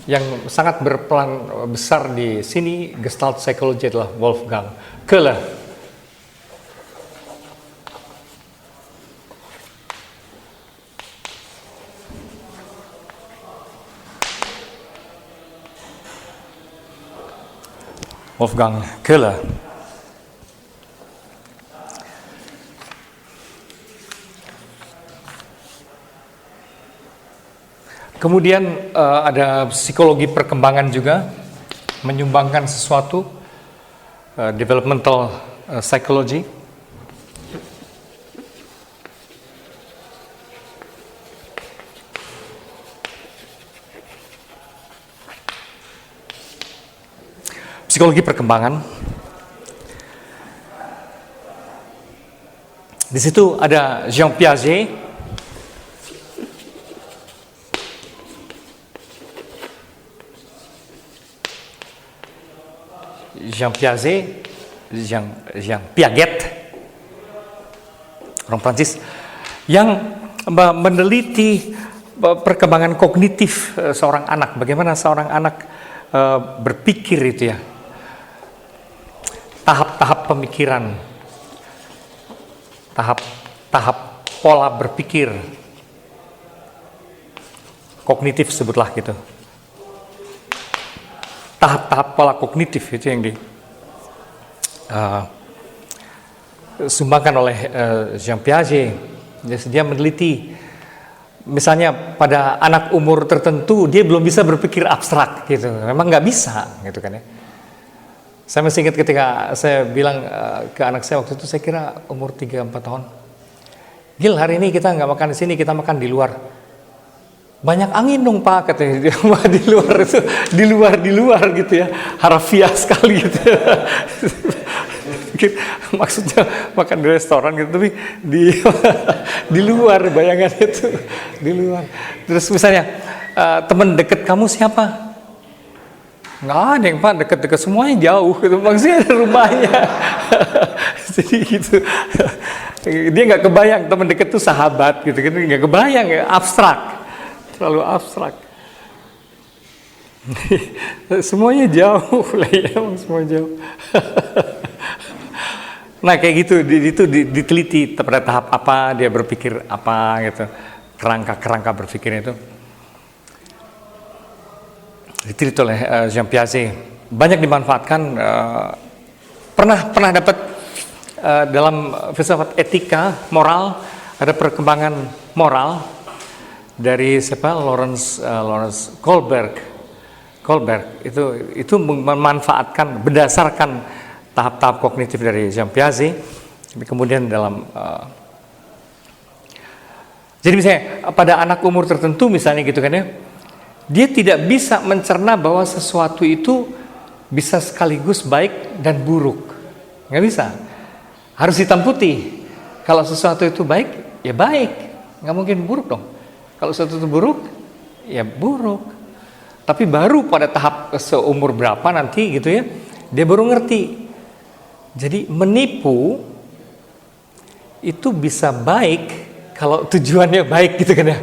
yang sangat berperan besar di sini Gestalt Psychology adalah Wolfgang Köhler. Wolfgang Köhler. Kemudian ada psikologi perkembangan juga, menyumbangkan sesuatu, developmental psychology. Psikologi perkembangan. Di situ ada Jean Piaget. Jean Piaget, orang Prancis, yang meneliti perkembangan kognitif seorang anak, bagaimana seorang anak berpikir itu ya, tahap-tahap pemikiran, tahap pola berpikir, kognitif sebutlah gitu. Tahap-tahap pola kognitif itu yang disumbangkan oleh Jean Piaget. Dia meneliti, misalnya pada anak umur tertentu dia belum bisa berpikir abstrak gitu, memang nggak bisa gitu kan ya. Saya masih ingat ketika saya bilang ke anak saya waktu itu, saya kira umur 3-4 tahun, Gil, hari ini kita nggak makan di sini, kita makan di luar. Banyak angin dong Pak, katanya dia. Di luar itu, di luar gitu ya, harafiah sekali gitu. Maksudnya makan di restoran gitu, tapi di luar, bayangan itu di luar. Terus misalnya teman dekat kamu siapa? Nggak ada yang Pak, dekat-dekat semuanya jauh gitu, maksudnya ada rumahnya. Jadi gitu, dia nggak kebayang teman dekat tuh sahabat gitu, nggak kebayang ya, abstrak. Terlalu abstrak. Semuanya jauh lah ya, semua jauh. Nah kayak gitu, itu diteliti pada tahap apa dia berpikir apa gitu, kerangka berpikir itu diteliti oleh Jean Piaget, banyak dimanfaatkan. Pernah dapat dalam filsafat etika moral, ada perkembangan moral dari siapa? Lawrence Kohlberg itu memanfaatkan berdasarkan tahap-tahap kognitif dari Jean Piaget. Kemudian dalam jadi misalnya pada anak umur tertentu misalnya gitu kan ya, dia tidak bisa mencerna bahwa sesuatu itu bisa sekaligus baik dan buruk, nggak bisa, harus hitam putih. Kalau sesuatu itu baik ya baik, nggak mungkin buruk dong. Kalau sesuatu itu buruk, ya buruk. Tapi baru pada tahap seumur berapa nanti gitu ya, dia baru ngerti. Jadi menipu itu bisa baik kalau tujuannya baik gitu kan ya.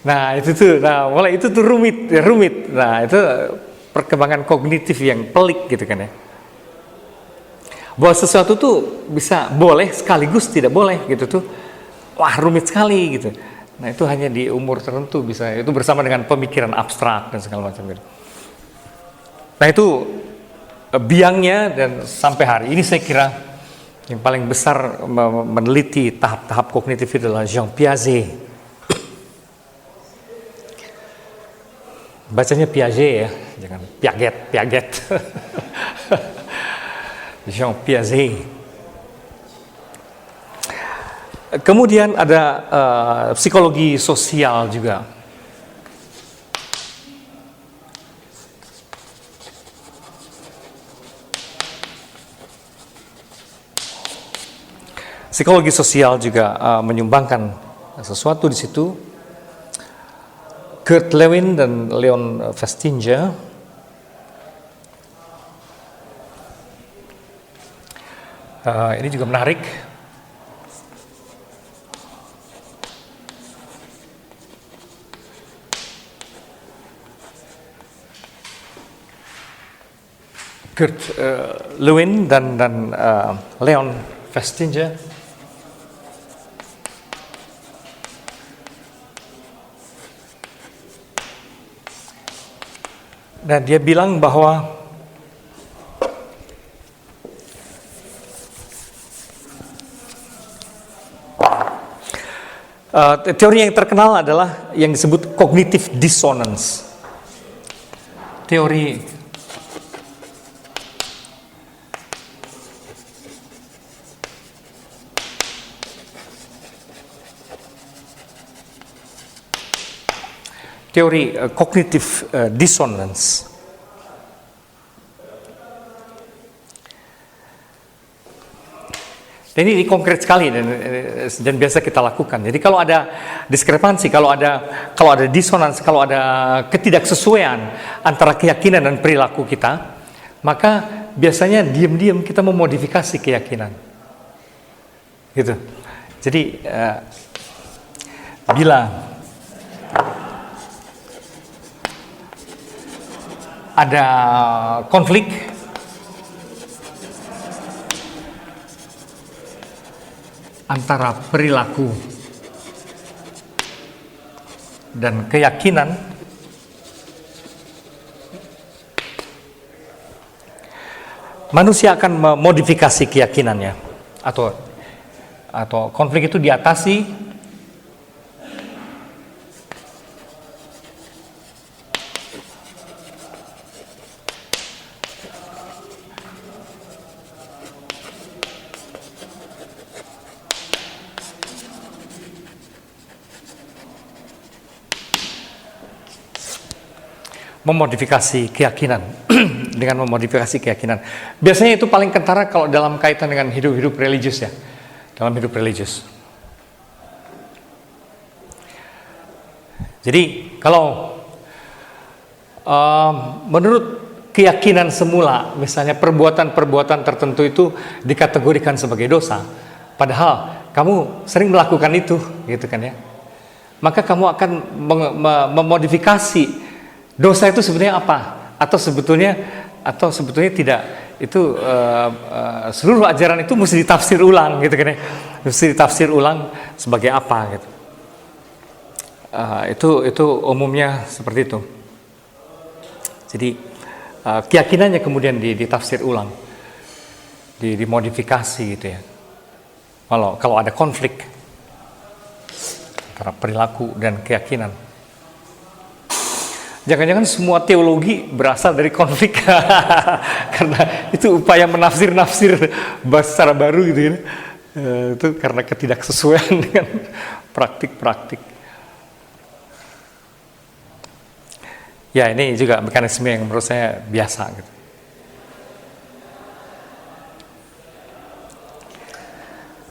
Nah itu tuh, mulai itu tuh rumit. Nah itu perkembangan kognitif yang pelik gitu kan ya. Bahwa sesuatu tuh bisa boleh sekaligus tidak boleh gitu tuh, wah rumit sekali gitu. Nah itu hanya di umur tertentu bisa, itu bersama dengan pemikiran abstrak dan segala macam gitu. Nah itu biangnya, dan sampai hari ini saya kira yang paling besar meneliti tahap-tahap kognitif itu adalah Jean Piaget. Bacanya Piaget ya, jangan Piaget. Jean Piaget. Kemudian ada psikologi sosial juga. Psikologi sosial juga menyumbangkan sesuatu di situ. Kurt Lewin dan Leon Festinger ini juga menarik. Kurt Lewin dan Leon Festinger dan dia bilang bahwa teori yang terkenal adalah yang disebut cognitive dissonance. Teori cognitive dissonance. Dan ini konkret sekali dan biasa kita lakukan. Jadi kalau ada diskrepansi, kalau ada disonans, kalau ada ketidaksesuaian antara keyakinan dan perilaku kita, maka biasanya diam-diam kita memodifikasi keyakinan. Gitu. Jadi bila ada konflik antara perilaku dan keyakinan, manusia akan memodifikasi keyakinannya, atau konflik itu diatasi memodifikasi keyakinan dengan memodifikasi keyakinan. Biasanya itu paling kentara kalau dalam kaitan dengan hidup religius ya, dalam hidup religius. Jadi kalau menurut keyakinan semula, misalnya perbuatan-perbuatan tertentu itu dikategorikan sebagai dosa, padahal kamu sering melakukan itu, gitu kan ya, maka kamu akan memodifikasi dosa itu sebenarnya apa, atau sebetulnya tidak, itu seluruh ajaran itu mesti ditafsir ulang, gitu kan ya, mesti ditafsir ulang sebagai apa, gitu. Itu umumnya seperti itu. Jadi keyakinannya kemudian ditafsir ulang, dimodifikasi, gitu ya. Kalau ada konflik antara perilaku dan keyakinan. Jangan-jangan semua teologi berasal dari konflik karena itu upaya menafsir secara baru gitu ya. Itu karena ketidaksesuaian dengan praktik-praktik. Ya ini juga mekanisme yang menurut saya biasa gitu.